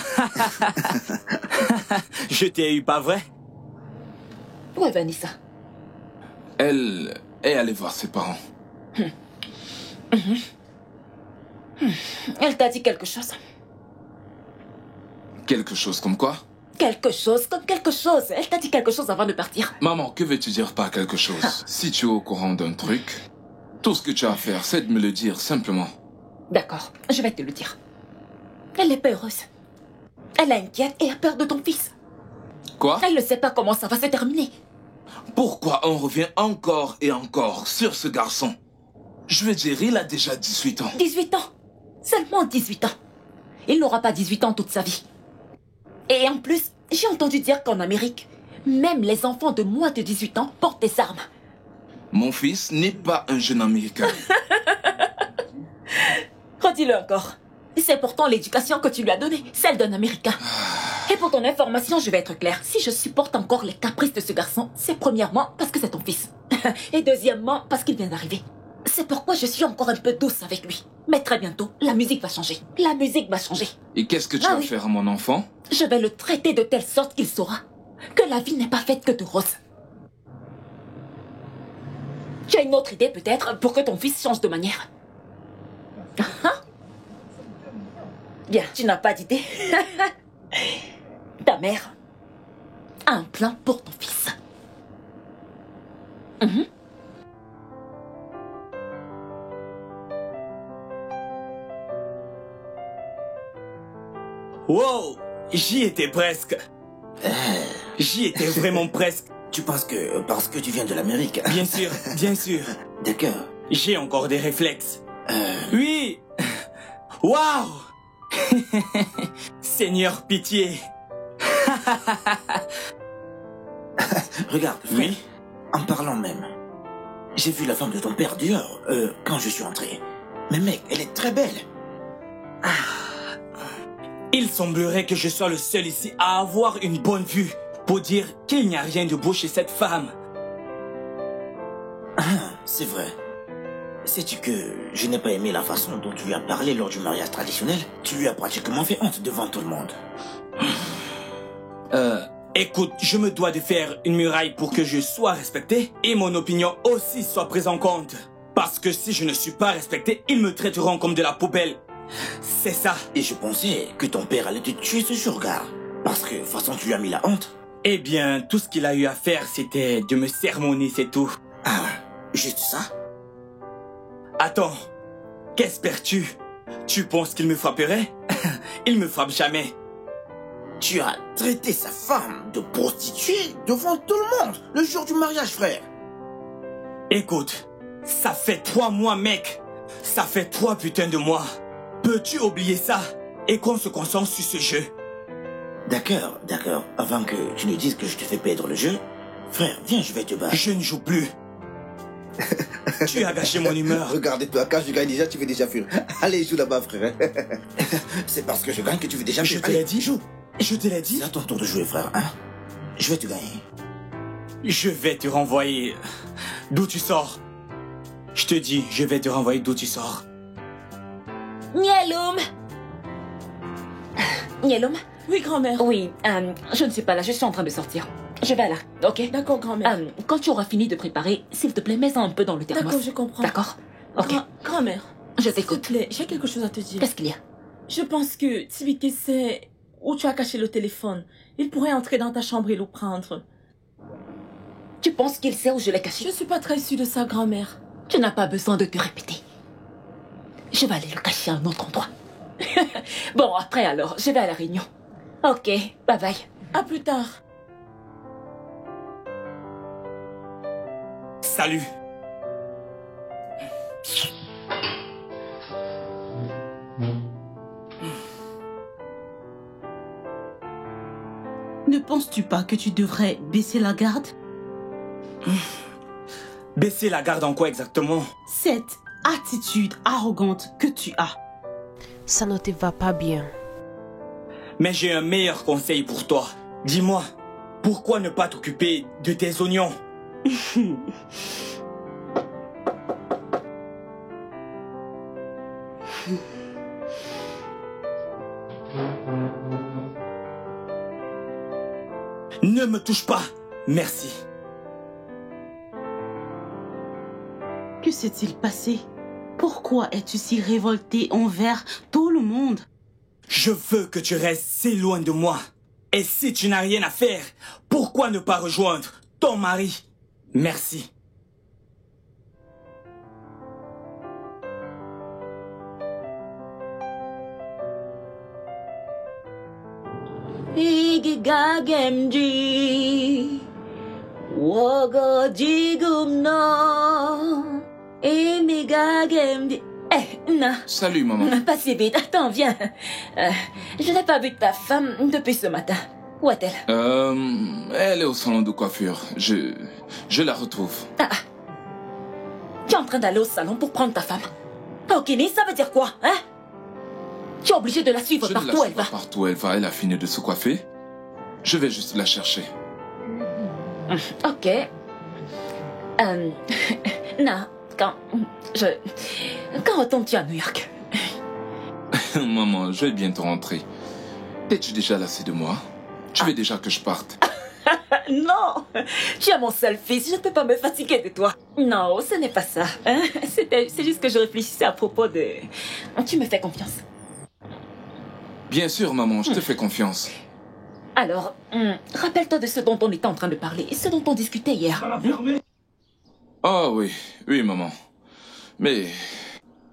Je t'ai eu, pas vrai? Où est Vanessa? Elle est allée voir ses parents. Elle t'a dit quelque chose? Quelque chose comme quoi? Quelque chose, comme quelque chose. Elle t'a dit quelque chose avant de partir. Maman, que veux-tu dire par quelque chose? Si tu es au courant d'un truc, tout ce que tu as à faire, c'est de me le dire simplement. D'accord, je vais te le dire. Elle n'est pas heureuse. Elle est inquiète et a peur de ton fils. Quoi? Elle ne sait pas comment ça va se terminer. Pourquoi on revient encore et encore sur ce garçon? Je veux dire, il a déjà 18 ans. 18 ans. Seulement 18 ans. Il n'aura pas 18 ans toute sa vie. Et en plus, j'ai entendu dire qu'en Amérique, même les enfants de moins de 18 ans portent des armes. Mon fils n'est pas un jeune Américain. Redis-le encore. C'est pourtant l'éducation que tu lui as donnée, celle d'un Américain. Et pour ton information, je vais être claire. Si je supporte encore les caprices de ce garçon, c'est premièrement parce que c'est ton fils. Et deuxièmement, parce qu'il vient d'arriver. C'est pourquoi je suis encore un peu douce avec lui. Mais très bientôt, la musique va changer. La musique va changer. Et qu'est-ce que tu Ah vas oui. faire à mon enfant? Je vais le traiter de telle sorte qu'il saura que la vie n'est pas faite que de roses. Tu as une autre idée peut-être pour que ton fils change de manière? Ah. Bien, tu n'as pas d'idée. Ta mère a un plan pour ton fils. Mhm. Wow! J'y étais presque. J'y étais vraiment presque. Tu penses que parce que tu viens de l'Amérique? Bien sûr, bien sûr. D'accord. J'ai encore des réflexes. Oui! Waouh! Seigneur, pitié. Regarde, frère, Oui? en parlant même, j'ai vu la femme de ton père dehors quand je suis entré. Mais mec, elle est très belle. Il semblerait que je sois le seul ici à avoir une bonne vue pour dire qu'il n'y a rien de beau chez cette femme. Ah, c'est vrai. Sais-tu que je n'ai pas aimé la façon dont tu lui as parlé lors du mariage traditionnel? Tu lui as pratiquement fait honte devant tout le monde. Écoute, je me dois de faire une muraille pour que je sois respecté et mon opinion aussi soit prise en compte. Parce que si je ne suis pas respecté, ils me traiteront comme de la poubelle. C'est ça. Et je pensais que ton père allait te tuer ce jour, gars. Parce que, de toute façon, tu lui as mis la honte. Eh bien, tout ce qu'il a eu à faire, c'était de me sermonner, c'est tout. Ah, juste ça? Attends, qu'espères-tu? Tu penses qu'il me frapperait? Il me frappe jamais. Tu as traité sa femme de prostituée devant tout le monde, le jour du mariage, frère. Écoute, ça fait 3 mois, mec. Ça fait 3 putains de mois. Peux-tu oublier ça et qu'on se concentre sur ce jeu? D'accord, d'accord. Avant que tu ne dises que je te fais perdre le jeu, frère, viens, je vais te battre. Je ne joue plus. Tu as gâché mon humeur. Regarde-toi, quand je gagne déjà, tu veux déjà fuir. Allez, joue là-bas, frère. C'est parce que je gagne que tu veux déjà Je fuir. te l'ai Allez, dit. joue. Je te l'ai dit. C'est à ton tour de jouer, frère, hein. Je vais te gagner. Je vais te renvoyer d'où tu sors. Je te dis, je vais te renvoyer d'où tu sors. Nielum! Nielum? Oui, grand-mère. Oui, je ne suis pas là, je suis en train de sortir. Je vais là, ok? D'accord, grand-mère. Quand tu auras fini de préparer, s'il te plaît, mets-en un peu dans le thermos. D'accord, je comprends. D'accord? Ok, Grand-mère, je s'il te t'écoute. plaît, j'ai quelque chose à te dire. Qu'est-ce qu'il y a? Je pense que Tibiki sait où tu as caché le téléphone. Il pourrait entrer dans ta chambre et le prendre. Tu penses qu'il sait où je l'ai caché? Je ne suis pas très sûre de sa grand-mère. Tu n'as pas besoin de te répéter. Je vais aller le cacher à un autre endroit. Bon, après alors, je vais à la réunion. Ok, bye bye. À plus tard. Salut. Ne penses-tu pas que tu devrais baisser la garde? Baisser la garde en quoi exactement? Cette attitude arrogante que tu as. Ça ne te va pas bien. Mais j'ai un meilleur conseil pour toi. Dis-moi, pourquoi ne pas t'occuper de tes oignons? Ne me touche pas, merci. Que s'est-il passé? Pourquoi es-tu si révolté envers tout le monde? Je veux que tu restes si loin de moi. Et si tu n'as rien à faire, pourquoi ne pas rejoindre ton mari? Merci. 이기가겜지 워거지금너 이미가겜지. Non. Salut, maman. Pas si vite. Attends, viens. Je n'ai pas vu ta femme depuis ce matin. Où est-elle? Elle est au salon de coiffure. Je la retrouve. Tu es en train d'aller au salon pour prendre ta femme. Okini, ça veut dire quoi, hein? Tu es obligé de la suivre Je ne la partout où suis elle pas va. partout où elle va. Elle a fini de se coiffer. Je vais juste la chercher. Ok. Non, quand retournes-tu à New York? Maman, je vais bientôt rentrer. Es-tu déjà lassée de moi? Tu veux déjà que je parte? Non, tu es mon seul fils, je ne peux pas me fatiguer de toi. Non, ce n'est pas ça. Hein? C'est juste que je réfléchissais à propos de... Tu me fais confiance? Bien sûr, maman, je te fais confiance. Alors, rappelle-toi de ce dont on était en train de parler, ce dont on discutait hier. Oh oui, oui, maman. Mais...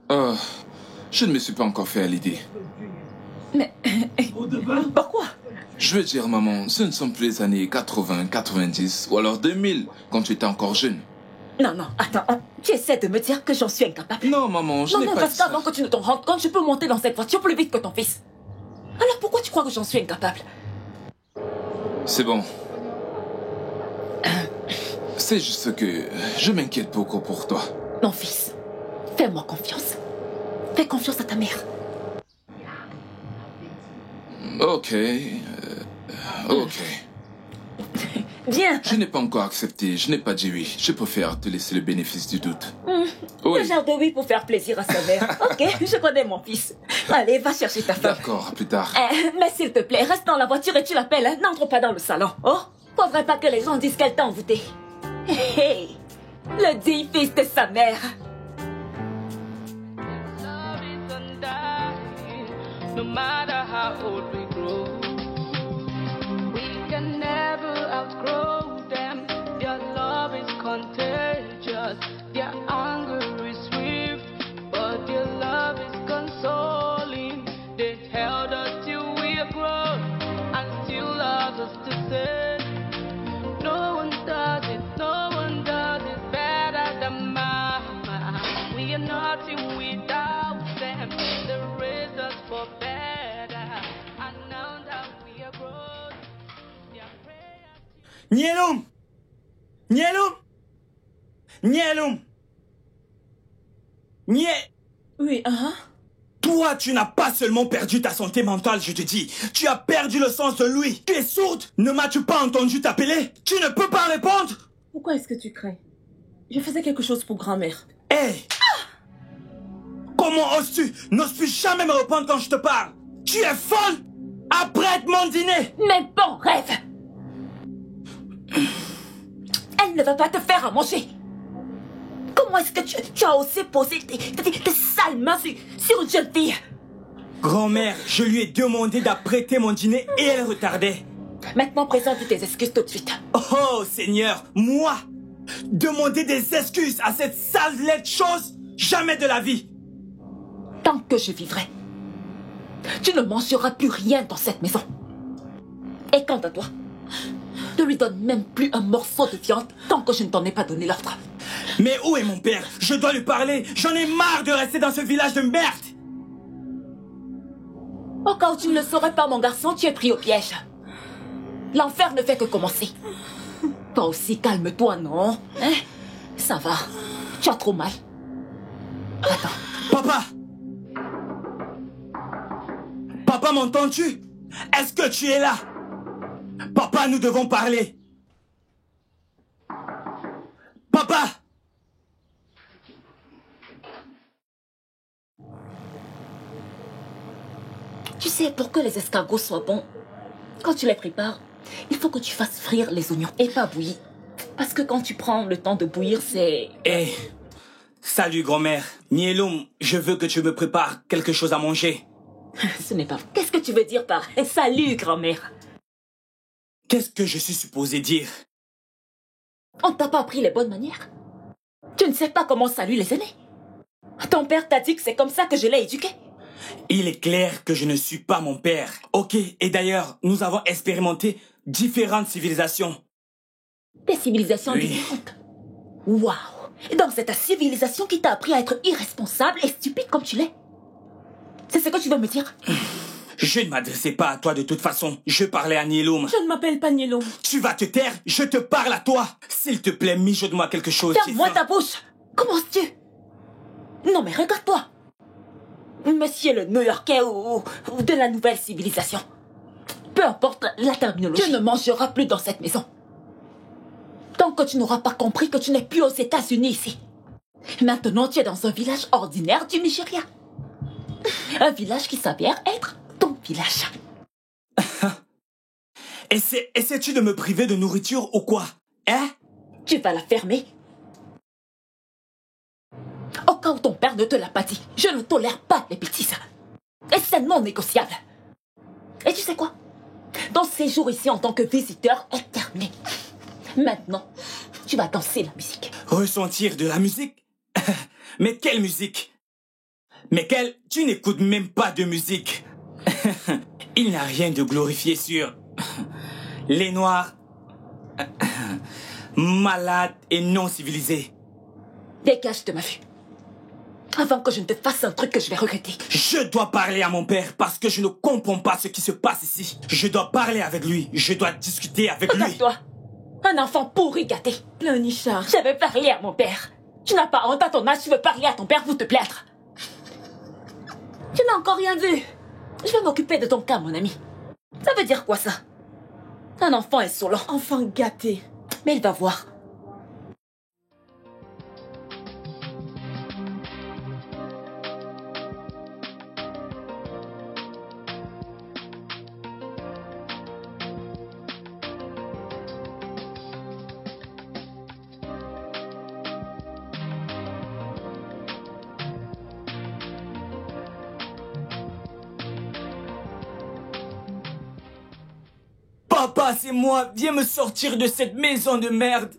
je ne me suis pas encore fait à l'idée. Mais... Pourquoi? Je veux dire, maman, ce ne sont plus les années 80, 90 ou alors 2000 quand tu étais encore jeune. Non, attends. Tu essaies de me dire que j'en suis incapable? Non, maman, je n'ai pas parce dit ça. qu'avant que tu ne t'en rendes compte, je peux monter dans cette voiture plus vite que ton fils. Alors pourquoi tu crois que j'en suis incapable? C'est bon. C'est juste que je m'inquiète beaucoup pour toi. Mon fils, fais-moi confiance. Fais confiance à ta mère. Ok. Ok. Viens. Je n'ai pas encore accepté. Je n'ai pas dit oui. Je préfère te laisser le bénéfice du doute. Le Oui. genre de oui pour faire plaisir à sa mère. Ok, je connais mon fils. Allez, va chercher ta femme. D'accord, à plus tard. Mais s'il te plaît, reste dans la voiture et tu l'appelles. Hein? N'entre pas dans le salon. Oh, faudrait pas que les gens disent qu'elle t'a envoûté. Hey, le digne fils de sa mère. No matter how old we grow, we can never outgrow them. Their love is contagious, their anger is swift, but their love is consoling. They held us till we are grown and still love us to say, no one does it better than Mama. We are nothing without them. They raised us for better, and now that we are grown, their prayers. Nielum! Nielum! Nielum! Oui, Toi, tu n'as pas seulement perdu ta santé mentale, je te dis. Tu as perdu le sens de lui. Tu es sourde. Ne m'as-tu pas entendu t'appeler? Tu ne peux pas répondre. Pourquoi est-ce que tu crains? Je faisais quelque chose pour grand-mère. Hé! Comment oses-tu? N'oses plus jamais me répondre quand je te parle? Tu es folle! Apprête mon dîner! Mais bon rêve! Elle ne va pas te faire à manger. Comment est-ce que tu as osé poser tes sales mains sur une jeune fille? Grand-mère, je lui ai demandé d'apprêter mon dîner et elle retardait. Maintenant, présente tes excuses tout de suite. Oh, Seigneur, moi, demander des excuses à cette sale laide chose, jamais de la vie. Tant que je vivrai, tu ne mangeras plus rien dans cette maison. Et quant à toi, ne lui donne même plus un morceau de viande tant que je ne t'en ai pas donné l'ordre. Mais où est mon père? Je dois lui parler. J'en ai marre de rester dans ce village de merde. Au cas où tu ne le saurais pas, mon garçon, tu es pris au piège. L'enfer ne fait que commencer. Toi aussi, calme-toi, non? Hein? Ça va. Tu as trop mal. Attends. Papa! Papa, m'entends-tu? Est-ce que tu es là? Papa, nous devons parler. Papa! Tu sais, pour que les escargots soient bons, quand tu les prépares, il faut que tu fasses frire les oignons et pas bouillir. Parce que quand tu prends le temps de bouillir, c'est... Hé! Salut, grand-mère. Nielum, je veux que tu me prépares quelque chose à manger. Ce n'est pas... Qu'est-ce que tu veux dire par « Salut, grand-mère » ? Qu'est-ce que je suis supposé dire? On t'a pas appris les bonnes manières? Tu ne sais pas comment saluer les aînés? Ton père t'a dit que c'est comme ça que je l'ai éduqué? Il est clair que je ne suis pas mon père. Ok, et d'ailleurs, nous avons expérimenté différentes civilisations. Des civilisations différentes? Waouh! Donc c'est ta civilisation qui t'a appris à être irresponsable et stupide comme tu l'es? C'est ce que tu veux me dire? Je ne m'adressais pas à toi de toute façon. Je parlais à Nielum. Je ne m'appelle pas Nielum. Tu vas te taire, je te parle à toi. S'il te plaît, mijote-moi quelque chose. Ferme-moi ta bouche. Commences-tu? Non mais regarde-toi. Monsieur le New-Yorkais ou de la nouvelle civilisation. Peu importe la terminologie. Tu ne mangeras plus dans cette maison. Tant que tu n'auras pas compris que tu n'es plus aux États-Unis ici. Maintenant, tu es dans un village ordinaire du Nigeria. Un village qui s'avère être ton village. Essaies-tu de me priver de nourriture ou quoi? Hein? Tu vas la fermer. Au cas où ton père ne te l'a pas dit, je ne tolère pas les bêtises. Et c'est non négociable. Et tu sais quoi? Ton séjour ici en tant que visiteur est terminé. Maintenant, tu vas danser la musique. Ressentir de la musique? Mais quelle musique? Mais quelle... Tu n'écoutes même pas de musique. Il n'y a rien de glorifié sur... les Noirs... malades et non civilisés. Dégage de ma vue. Avant que je ne te fasse un truc que je vais regretter. Je dois parler à mon père parce que je ne comprends pas ce qui se passe ici. Je dois parler avec lui. Je dois discuter avec lui. Regarde-toi. Un enfant pourri gâté. Pleurnichard. Je veux parler à mon père. Tu n'as pas honte à ton âge, tu veux parler à ton père pour te plaindre. Tu n'as encore rien vu. Je vais m'occuper de ton cas, mon ami. Ça veut dire quoi, ça? Un enfant insolent. Enfant gâté. Mais il va voir. Papa, c'est moi. Viens me sortir de cette maison de merde.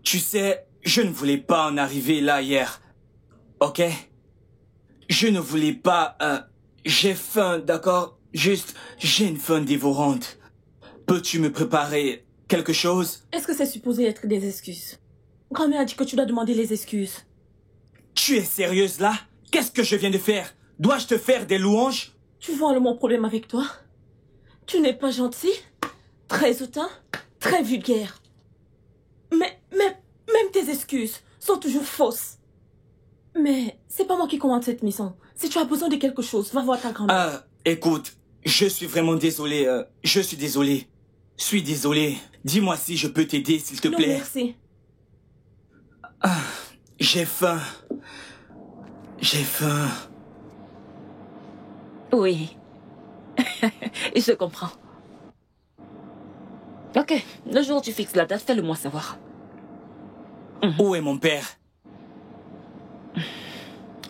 Tu sais, je ne voulais pas en arriver là hier. Ok? Je ne voulais pas... j'ai faim, d'accord? Juste, j'ai une faim dévorante. Peux-tu me préparer quelque chose? Est-ce que c'est supposé être des excuses? Grand-mère a dit que tu dois demander les excuses. Tu es sérieuse là? Qu'est-ce que je viens de faire? Dois-je te faire des louanges? Tu vois mon problème avec toi? Tu n'es pas gentil, très hautain, très vulgaire. Mais même tes excuses sont toujours fausses. Mais c'est pas moi qui commande cette maison. Si tu as besoin de quelque chose, va voir ta grand-mère. Écoute, je suis vraiment désolé. Je suis désolé. Suis désolé. Dis-moi si je peux t'aider, s'il te plaît. Non, merci. J'ai faim. J'ai faim. Oui. Je comprends. Ok, le jour où tu fixes la date, fais-le-moi savoir. Où est mon père?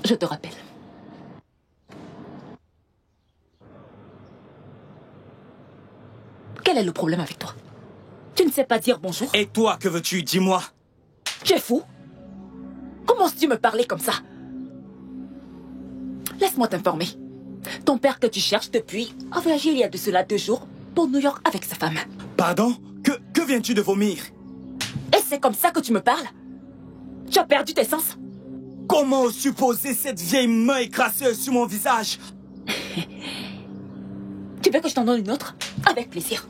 Je te rappelle. Quel est le problème avec toi? Tu ne sais pas dire bonjour? Et toi, que veux-tu? Dis-moi. Tu es fou? Comment oses-tu me parler comme ça? Laisse-moi t'informer. Ton père que tu cherches depuis a voyagé il y a de cela 2 jours pour New York avec sa femme. Pardon? Que viens-tu de vomir? Et c'est comme ça que tu me parles? Tu as perdu tes sens? Comment oses-tu poser cette vieille main écrasseuse sur mon visage? Tu veux que je t'en donne une autre? Avec plaisir.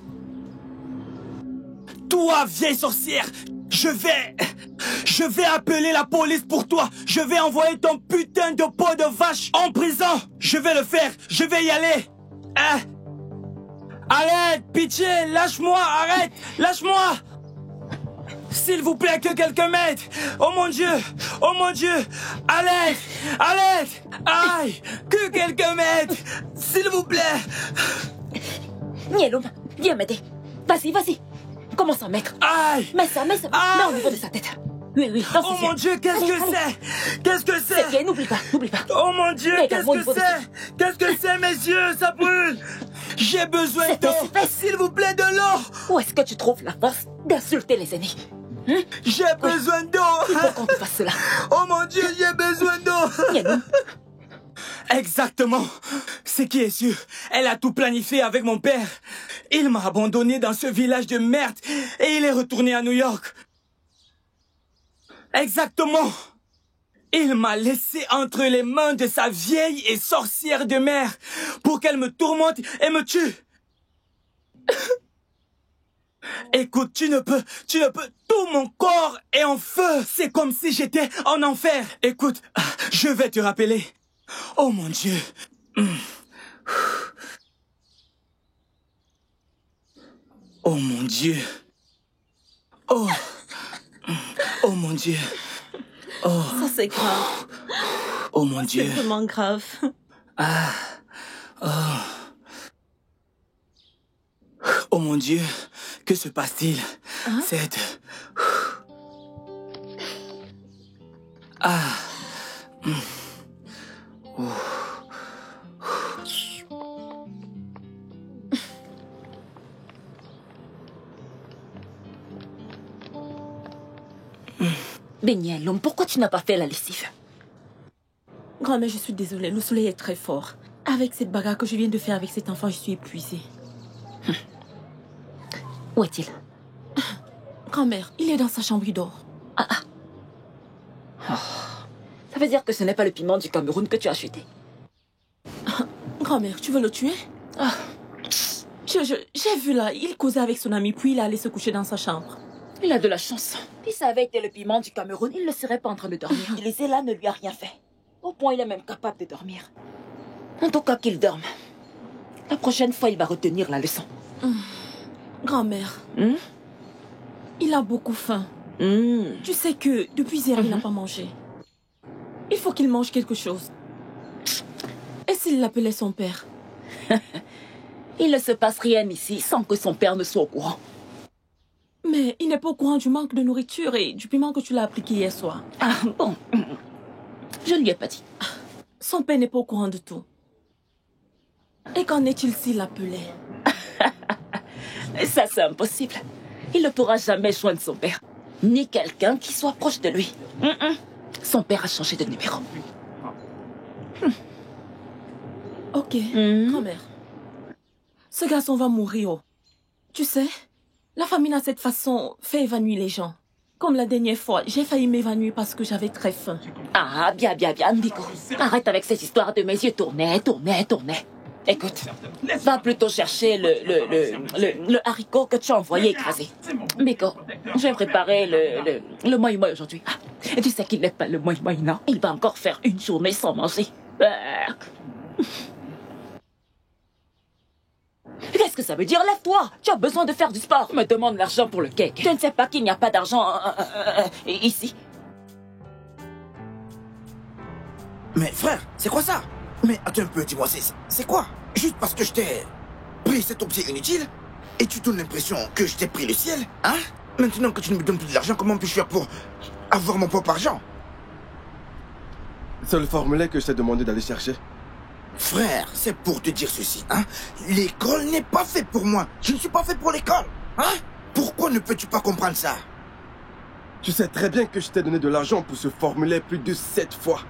Toi, vieille sorcière, je vais appeler la police pour toi. Je vais envoyer ton putain de peau de vache en prison. Je vais le faire. Je vais y aller. Hein? Arrête, pitié, lâche-moi, arrête, lâche-moi. S'il vous plaît, que quelqu'un m'aide. Oh mon Dieu, à l'aide, aïe, que quelqu'un m'aide, s'il vous plaît. Nielum, viens m'aider. Vas-y. Commence à mettre. Aïe. Mets ça. Mets au niveau de sa tête. Oui, dans ses Oh yeux. mon Dieu, qu'est-ce que c'est? C'est bien, n'oublie pas. Oh mon Dieu, qu'est-ce que c'est, mes yeux, ça brûle. J'ai besoin d'eau, s'il vous plaît, de l'eau. Où est-ce que tu trouves la force d'insulter les aînés? J'ai besoin d'eau. Il faut qu'on te fasse cela. Oh mon Dieu, j'ai besoin d'eau. Nielum. Exactement. C'est qui est sûr. Elle a tout planifié avec mon père. Il m'a abandonné dans ce village de merde et il est retourné à New York. Exactement. Il m'a laissé entre les mains de sa vieille et sorcière de mère pour qu'elle me tourmente et me tue. Écoute, tu ne peux, tout mon corps est en feu. C'est comme si j'étais en enfer. Écoute, je vais te rappeler. Oh mon Dieu. Oh mon Dieu. Oh mon Dieu. Oh. Ça, c'est grave. Oh mon Dieu. C'est vraiment grave. Oh mon Dieu. Que se passe-t-il? Hein? Nielum, pourquoi tu n'as pas fait la lessive? Grand-mère, je suis désolée. Le soleil est très fort. Avec cette bagarre que je viens de faire avec cet enfant, je suis épuisée. Où est-il? Grand-mère, il est dans sa chambre, il dort. Ça veut dire que ce n'est pas le piment du Cameroun que tu as acheté. Grand-mère, tu veux le tuer? J'ai vu là, il causait avec son ami, puis il allait se coucher dans sa chambre. Il a de la chance. Si ça avait été le piment du Cameroun, il ne serait pas en train de dormir. Utiliser là ne lui a rien fait. Au point, il est même capable de dormir. En tout cas, qu'il dorme. La prochaine fois, il va retenir la leçon. Grand-mère, il a beaucoup faim. Tu sais que depuis hier, il n'a pas mangé. Il faut qu'il mange quelque chose. Et s'il l'appelait son père? Il ne se passe rien ici sans que son père ne soit au courant. Mais il n'est pas au courant du manque de nourriture et du piment que tu l'as appliqué hier soir. Ah bon, je ne lui ai pas dit. Son père n'est pas au courant de tout. Et qu'en est-il s'il l'appelait? Ça, c'est impossible. Il ne pourra jamais joindre son père. Ni quelqu'un qui soit proche de lui. Son père a changé de numéro. Ok, grand-mère. Ce garçon va mourir. Oh. Tu sais, la famine à cette façon fait évanouir les gens. Comme la dernière fois, j'ai failli m'évanouir parce que j'avais très faim. Ah, bien, Nico. Arrête avec cette histoire de mes yeux tournés. Écoute, va plutôt chercher le haricot que tu as envoyé écraser. Miko, je vais préparer le moi-moi aujourd'hui. Et tu sais qu'il n'est pas le moi-moi, non? Il va encore faire une journée sans manger. Qu'est-ce que ça veut dire? Lève-toi! Tu as besoin de faire du sport. Me demande l'argent pour le cake. Tu ne sais pas qu'il n'y a pas d'argent ici. Mais frère, c'est quoi ça? Mais attends un peu, dis-moi, c'est quoi? Juste parce que je t'ai pris cet objet inutile? Et tu donnes l'impression que je t'ai pris le ciel, hein? Maintenant que tu ne me donnes plus de l'argent, comment puis-je faire pour avoir mon propre argent? C'est le formulaire que je t'ai demandé d'aller chercher. Frère, c'est pour te dire ceci, hein? L'école n'est pas faite pour moi. Je ne suis pas fait pour l'école, hein? Pourquoi ne peux-tu pas comprendre ça? Tu sais très bien que je t'ai donné de l'argent pour ce formulaire plus de 7 fois.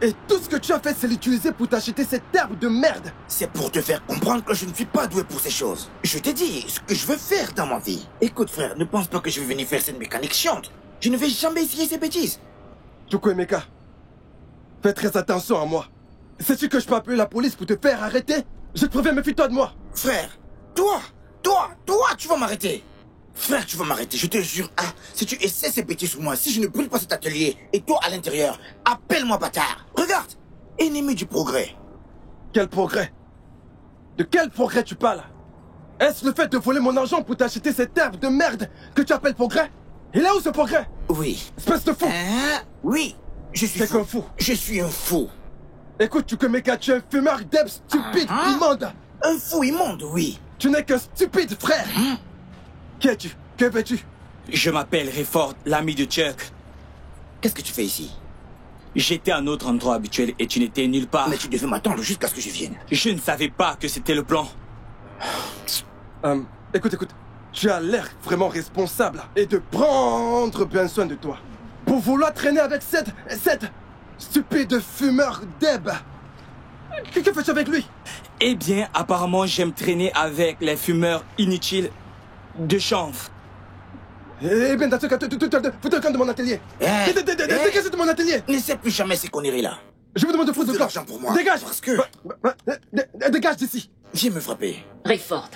Et tout ce que tu as fait, c'est l'utiliser pour t'acheter cette herbe de merde. C'est pour te faire comprendre que je ne suis pas doué pour ces choses. Je t'ai dit ce que je veux faire dans ma vie. Écoute, frère, ne pense pas que je vais venir faire cette mécanique chiante. Je ne vais jamais essayer ces bêtises. Chukwuemeka, fais très attention à moi. Sais-tu que je peux appeler la police pour te faire arrêter? Je te préviens, méfie-toi de moi. Frère, toi, tu vas m'arrêter. Frère, tu vas m'arrêter, je te jure. Ah, si tu essaies ces bêtises sur moi, si je ne brûle pas cet atelier, et toi à l'intérieur, appelle-moi bâtard. Regarde, ennemi du progrès. Quel progrès? De quel progrès tu parles? Est-ce le fait de voler mon argent pour t'acheter cette herbe de merde que tu appelles progrès? Il est où ce progrès? Oui. Espèce de fou! Oui, je suis C'est fou. qu'un fou. Je suis un fou. Écoute, Chukwuemeka, tu es un fumeur d'herbe stupide, immonde. Un fou immonde, oui. Tu n'es qu'un stupide, frère. Qui es-tu? Que fais-tu? Je m'appelle Rayford, l'ami de Chuck. Qu'est-ce que tu fais ici? J'étais à notre endroit habituel et tu n'étais nulle part. Mais tu devais m'attendre jusqu'à ce que je vienne. Je ne savais pas que c'était le plan. Écoute, tu as l'air vraiment responsable et de prendre bien soin de toi. Pour vouloir traîner avec cette stupide fumeur d'herbe. Que fais-tu avec lui? Eh bien, apparemment, j'aime traîner avec les fumeurs inutiles de chanvre. Eh bien, dans ce cas, fous-toi de mon atelier. Dégage de mon atelier. N'essaie plus jamais ces conneries-là. Je vous demande de foutre de de l'argent pour moi. Dégage. Parce que... Dégage d'ici. Viens me frapper. Rayford,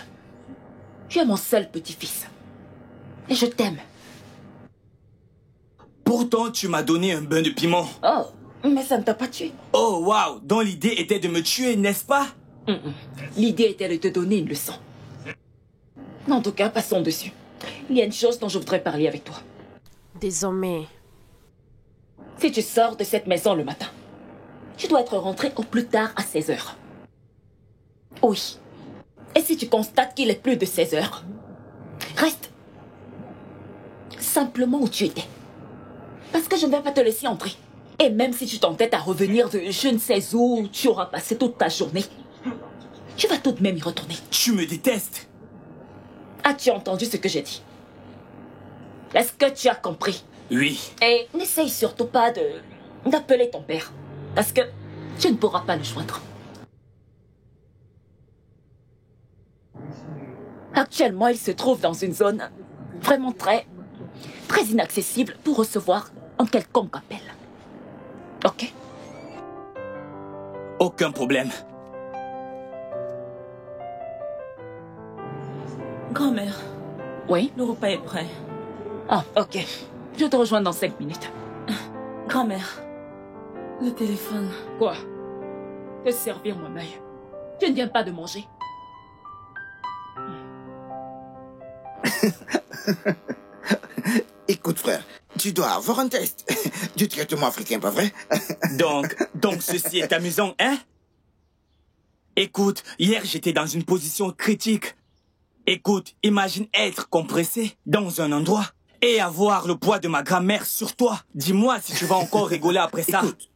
tu es mon seul petit-fils. Et je t'aime. Pourtant, tu m'as donné un bain de piment. Oh, mais ça ne t'a pas tué. Oh, waouh! Donc l'idée était de me tuer, n'est-ce pas? L'idée était de te donner une leçon. En tout cas, passons dessus. Il y a une chose dont je voudrais parler avec toi. Désormais, Si tu sors de cette maison le matin, tu dois être rentré au plus tard à 16 h. Oui. Et si tu constates qu'il est plus de 16 h, reste simplement où tu étais. Parce que je ne vais pas te laisser entrer. Et même si tu t'entêtes à revenir de je ne sais où, tu auras passé toute ta journée, tu vas tout de même y retourner. Tu me détestes. As-tu entendu ce que j'ai dit? Est-ce que tu as compris? Oui. Et n'essaye surtout pas d'appeler ton père. Parce que tu ne pourras pas le joindre. Actuellement, il se trouve dans une zone vraiment très inaccessible pour recevoir un quelconque appel. Ok? Aucun problème. Grand-mère, Oui? le repas est prêt. Ah, ok. Je te rejoins dans 5 minutes. Grand-mère, le téléphone. Quoi? Te servir mon œil. Tu ne viens pas de manger? Écoute, frère, tu dois avoir un test du traitement africain, pas vrai? Donc ceci est amusant, hein? Écoute, hier j'étais dans une position critique. Écoute, imagine être compressé dans un endroit et avoir le poids de ma grand-mère sur toi. Dis-moi si tu vas encore rigoler après ça. Écoute,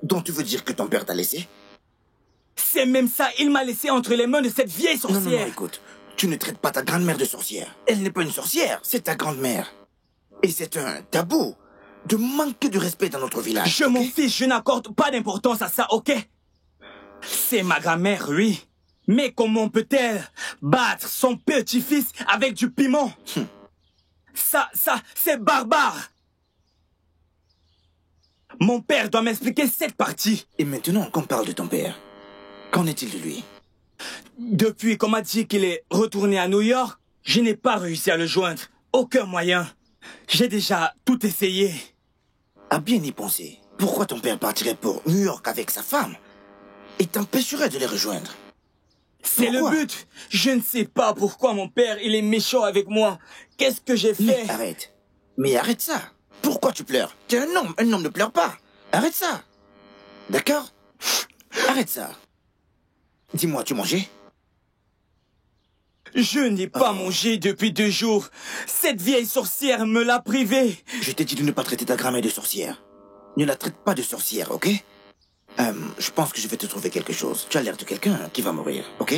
donc tu veux dire que ton père t'a laissé? C'est même ça, il m'a laissé entre les mains de cette vieille sorcière. Non, écoute, tu ne traites pas ta grand-mère de sorcière. Elle n'est pas une sorcière, c'est ta grand-mère. Et c'est un tabou de manquer de respect dans notre village. Je m'en fiche, je n'accorde pas d'importance à ça, ok? C'est ma grand-mère, oui. Mais comment peut-elle battre son petit-fils avec du piment? Ça, c'est barbare. Mon père doit m'expliquer cette partie. Et maintenant qu'on parle de ton père, qu'en est-il de lui? Depuis qu'on m'a dit qu'il est retourné à New York, je n'ai pas réussi à le joindre. Aucun moyen. J'ai déjà tout essayé. À bien y penser, pourquoi ton père partirait pour New York avec sa femme et t'empêcherait de les rejoindre? C'est le but. Je ne sais pas pourquoi mon père, il est méchant avec moi. Qu'est-ce que j'ai fait? Mais arrête ça. Pourquoi tu pleures? Tu es un homme ne pleure pas. Arrête ça. D'accord? Arrête ça. Dis-moi, tu mangeais? Je n'ai pas mangé depuis 2 jours. Cette vieille sorcière me l'a privé. Je t'ai dit de ne pas traiter ta grand-mère de sorcière. Ne la traite pas de sorcière, ok? Je pense que je vais te trouver quelque chose. Tu as l'air de quelqu'un qui va mourir, ok?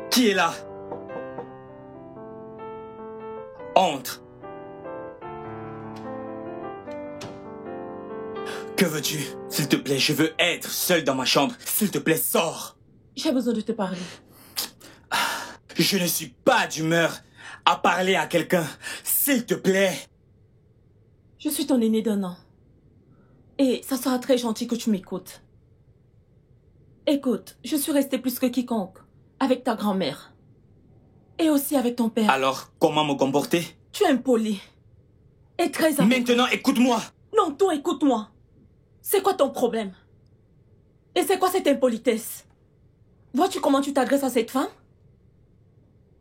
Qui est là? Entre. Que veux-tu? S'il te plaît, je veux être seul dans ma chambre. S'il te plaît, sors. J'ai besoin de te parler. Je ne suis pas d'humeur à parler à quelqu'un. S'il te plaît. Je suis ton aîné d'1 an. Et ça sera très gentil que tu m'écoutes. Écoute, je suis restée plus que quiconque avec ta grand-mère. Et aussi avec ton père. Alors, comment me comporter? Tu es impoli. Et très arrogant. Maintenant, écoute-moi. Non, toi, écoute-moi. C'est quoi ton problème? Et c'est quoi cette impolitesse? Vois-tu comment tu t'adresses à cette femme?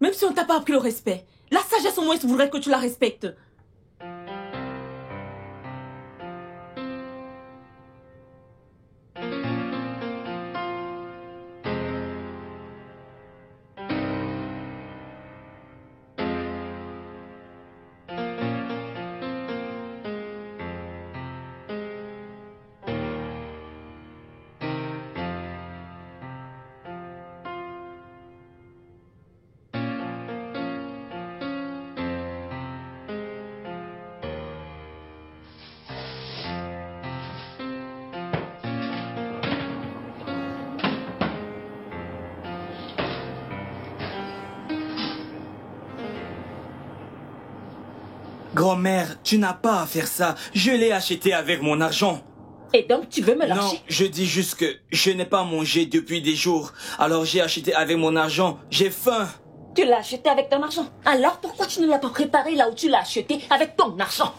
Même si on t'a pas appris le respect, la sagesse au moins voudrait que tu la respectes. Grand-mère, tu n'as pas à faire ça. Je l'ai acheté avec mon argent. Et donc, tu veux me Non, lâcher? je dis juste que je n'ai pas mangé depuis des jours. Alors j'ai acheté avec mon argent. J'ai faim. Tu l'as acheté avec ton argent. Alors, pourquoi tu ne l'as pas préparé là où tu l'as acheté avec ton argent?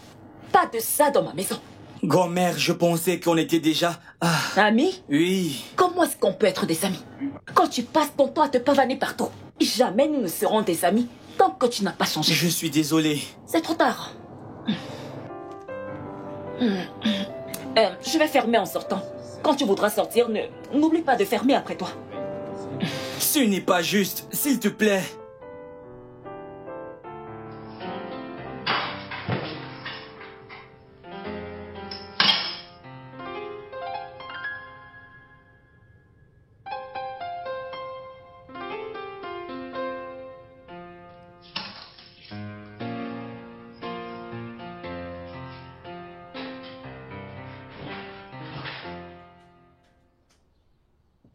Pas de ça dans ma maison. Grand-mère, je pensais qu'on était déjà... Amis? Oui. Comment est-ce qu'on peut être des amis? Quand tu passes ton temps à te pavaner partout. Jamais nous ne serons des amis tant que tu n'as pas changé. Je suis désolé. C'est trop tard. Je vais fermer en sortant. Quand tu voudras sortir, n'oublie pas de fermer après toi. Ce n'est pas juste, s'il te plaît.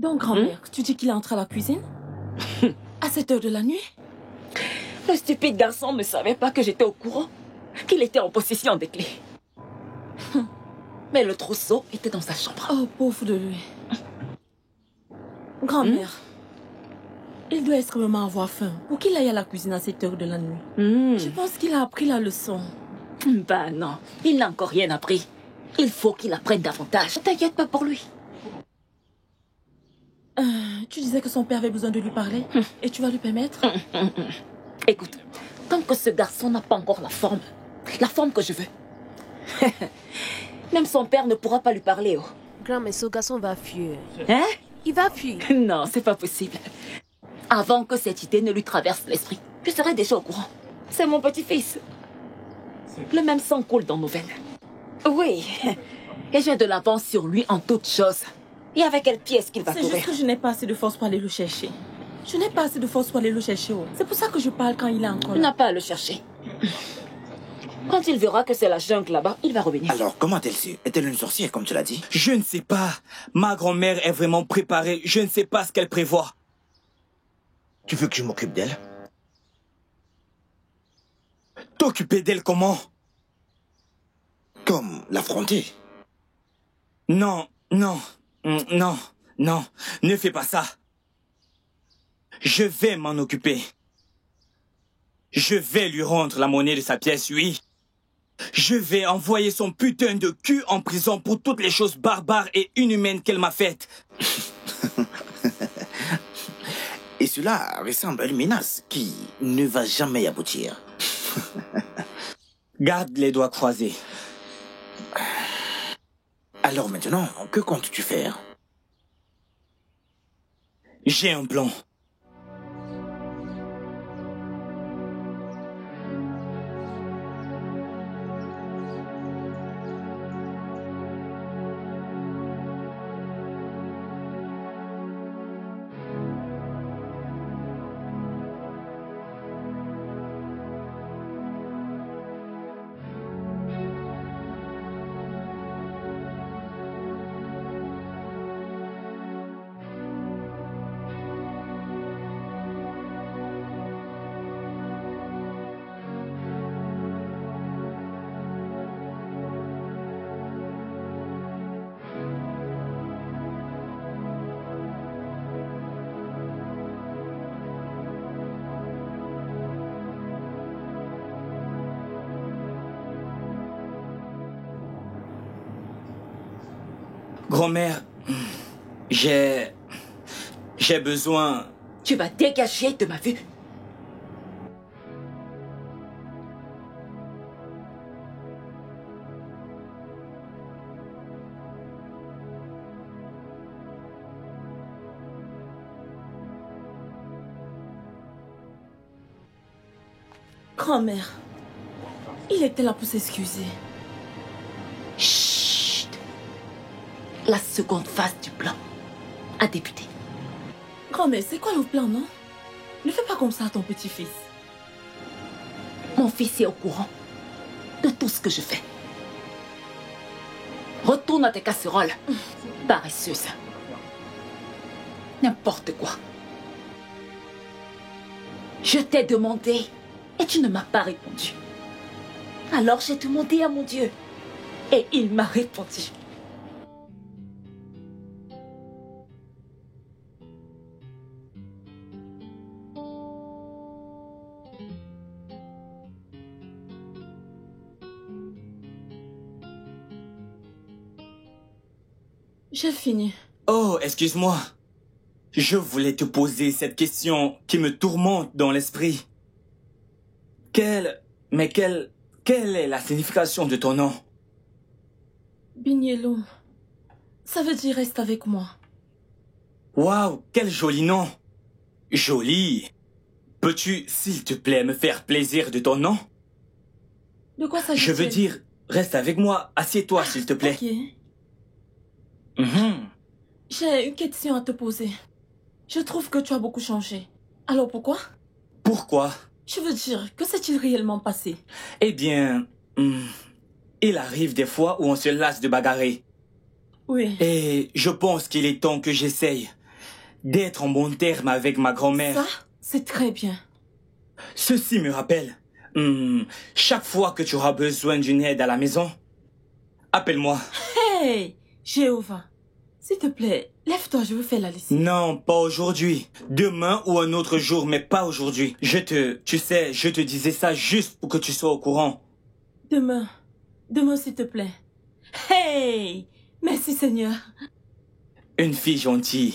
Donc, grand-mère, tu dis qu'il est entré à la cuisine? À cette heure de la nuit? Le stupide garçon ne savait pas que j'étais au courant, qu'il était en possession des clés. Mais le trousseau était dans sa chambre. Oh, pauvre de lui. Grand-mère, il doit extrêmement avoir faim pour qu'il aille à la cuisine à cette heure de la nuit. Je pense qu'il a appris la leçon. Bah non, il n'a encore rien appris. Il faut qu'il apprenne davantage. Ne t'inquiète pas pour lui. Tu disais que son père avait besoin de lui parler et tu vas lui permettre? Écoute, tant que ce garçon n'a pas encore la forme que je veux, même son père ne pourra pas lui parler. Oh. Grand, mais ce garçon va fuir. Hein? Il va fuir. Non, c'est pas possible. Avant que cette idée ne lui traverse l'esprit, je serai déjà au courant. C'est mon petit-fils. Le même sang coule dans nos veines. Oui, et j'ai de l'avance sur lui en toutes choses. Et avec quelle pièce qu'il va C'est courir? juste que je n'ai pas assez de force pour aller le chercher. Je n'ai pas assez de force pour aller le chercher. Oh. C'est pour ça que je parle quand il est encore Il là. n'a pas à le chercher. Quand il verra que c'est la jungle là-bas, il va revenir. Alors, comment a-t-elle su? Est-elle une sorcière, comme tu l'as dit? Je ne sais pas. Ma grand-mère est vraiment préparée. Je ne sais pas ce qu'elle prévoit. Tu veux que je m'occupe d'elle? T'occuper d'elle comment? Comme l'affronter? Non, non, non, non. Ne fais pas ça. Je vais m'en occuper. Je vais lui rendre la monnaie de sa pièce, oui. Je vais envoyer son putain de cul en prison pour toutes les choses barbares et inhumaines qu'elle m'a faites. Et cela ressemble à une menace qui ne va jamais aboutir. Garde les doigts croisés. À Alors maintenant, que comptes-tu faire? J'ai un plan. Grand-mère, j'ai besoin... Tu vas dégager de ma vue. Grand-mère, il était là pour s'excuser. Chut. La seconde phase du plan a débuté. Grand-mère, c'est quoi le plan, non? Ne fais pas comme ça à ton petit-fils. Mon fils est au courant de tout ce que je fais. Retourne à tes casseroles, paresseuse. N'importe quoi. Je t'ai demandé et tu ne m'as pas répondu. Alors j'ai demandé à mon Dieu et il m'a répondu. J'ai fini. Oh, excuse-moi. Je voulais te poser cette question qui me tourmente dans l'esprit. Quelle est la signification de ton nom? Bignello. Ça veut dire reste avec moi. Waouh, quel joli nom. Joli. Peux-tu, s'il te plaît, me faire plaisir de ton nom? De quoi s'agit-il? Je veux dire, reste avec moi. Assieds-toi, s'il te plaît. Ok. J'ai une question à te poser. Je trouve que tu as beaucoup changé. Alors pourquoi? Pourquoi? Je veux dire, que s'est-il réellement passé? Eh bien, il arrive des fois où on se lasse de bagarrer. Oui. Et je pense qu'il est temps que j'essaye d'être en bon terme avec ma grand-mère. Ça, c'est très bien. Ceci me rappelle, chaque fois que tu auras besoin d'une aide à la maison, appelle-moi. Hey, Jéhovah, s'il te plaît, lève-toi, je veux faire la liste. Non, pas aujourd'hui. Demain ou un autre jour, mais pas aujourd'hui. Tu sais, je te disais ça juste pour que tu sois au courant. Demain, s'il te plaît. Hey, merci Seigneur. Une fille gentille.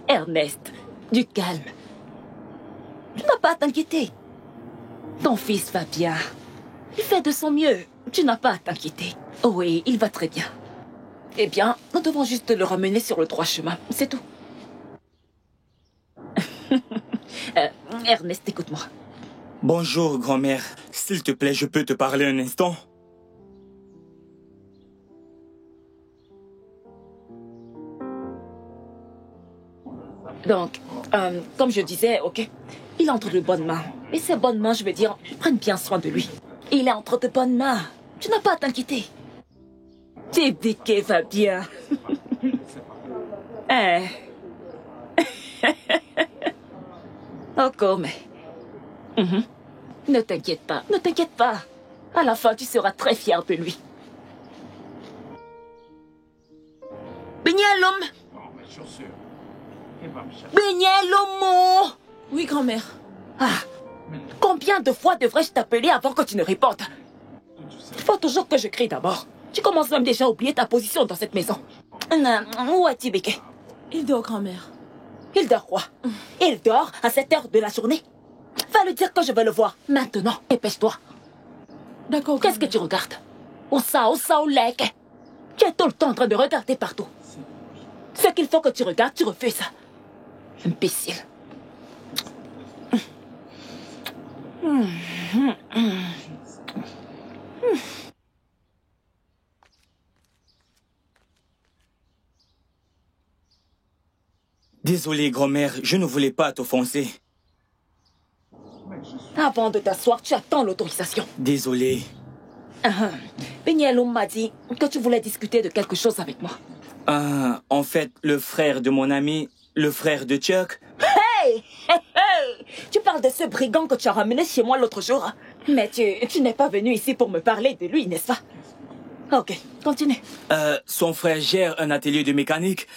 Ernest, du calme. Tu n'as pas à t'inquiéter. Ton fils va bien. Il fait de son mieux. Tu n'as pas à t'inquiéter. Oh oui, il va très bien. Eh bien, nous devons juste le ramener sur le droit chemin. C'est tout. Ernest, écoute-moi. Bonjour, grand-mère. S'il te plaît, je peux te parler un instant? Donc, comme je disais, ok, il est entre de bonnes mains. Et ces bonnes mains, je veux dire, prennent bien soin de lui. Il est entre de bonnes mains. Tu n'as pas à t'inquiéter. Tébéké va bien. Encore, mais... Ne t'inquiète pas, ne t'inquiète pas. À la fin, tu seras très fier de lui. Bignelum! Bignelum! Oui, grand-mère. Ah, combien de fois devrais-je t'appeler avant que tu ne répondes? Il faut toujours que je crie d'abord. Tu commences même déjà à oublier ta position dans cette maison. Où est Tibeke? Il dort, grand-mère. Il dort quoi? Il dort à cette heure de la journée? Va lui dire que je veux le voir. Maintenant, dépêche-toi. D'accord. Qu'est-ce que tu regardes? Au lek. Tu es tout le temps en train de regarder partout. Ce qu'il faut que tu regardes, tu refais ça. Imbécile. Désolé, grand-mère, je ne voulais pas t'offenser. Avant de t'asseoir, tu attends l'autorisation. Désolé. Benyelum m'a dit que tu voulais discuter de quelque chose avec moi. En fait, le frère de mon ami, le frère de Chuck... Hey! Tu parles de ce brigand que tu as ramené chez moi l'autre jour. Mais tu n'es pas venu ici pour me parler de lui, n'est-ce pas? Ok, continue. Son frère gère un atelier de mécanique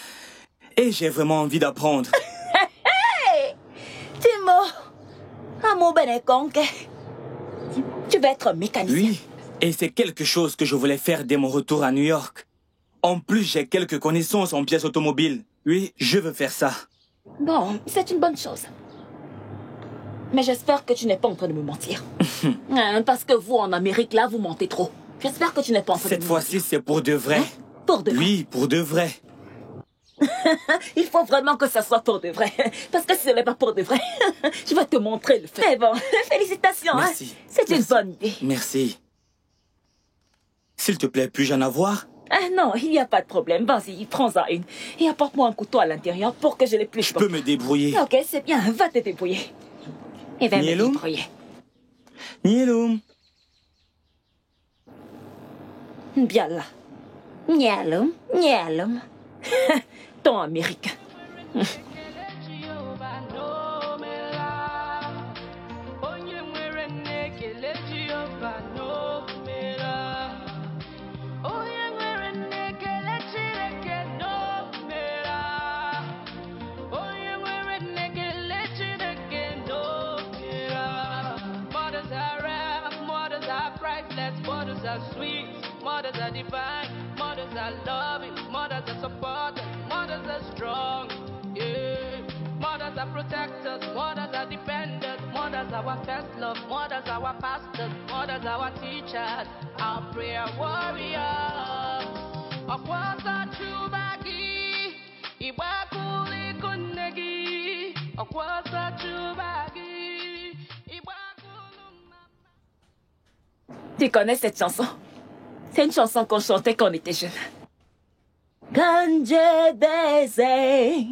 et j'ai vraiment envie d'apprendre. Hey! Timo! Amo benekonke. Tu veux être mécanicien? Oui, et c'est quelque chose que je voulais faire dès mon retour à New York. En plus, j'ai quelques connaissances en pièces automobiles. Oui, je veux faire ça. Bon, c'est une bonne chose. Mais j'espère que tu n'es pas en train de me mentir. Parce que vous, en Amérique, là, vous mentez trop. J'espère que tu n'es pas en train de me mentir. Cette fois-ci, c'est pour de vrai. Pour de vrai? Oui, pour de vrai. Il faut vraiment que ça soit pour de vrai. Parce que si ce n'est pas pour de vrai, je vais te montrer le fait. Mais bon, félicitations. Merci. Hein? C'est une bonne idée. Merci. S'il te plaît, puis-je en avoir? Ah non, il n'y a pas de problème. Vas-y, prends-en une. Et apporte-moi un couteau à l'intérieur pour que je les plus. Je peux me débrouiller. Ok, c'est bien. Va te débrouiller. Et va me débrouiller. Nielum. Bien là. Nielum, Nielum. Ton américain. Mothers are sweet, mothers are divine, mothers are loving, mothers are supporters, mothers are strong, yeah. Mothers are protectors, mothers are defenders, mothers are our first love, mothers are our pastors, mothers are our teachers, our prayer warriors. Akwasa chubagi, ibakuli kunegi, akwasa chubagi, Tu connais cette chanson? C'est une chanson qu'on chantait quand on était jeunes. Kanje beze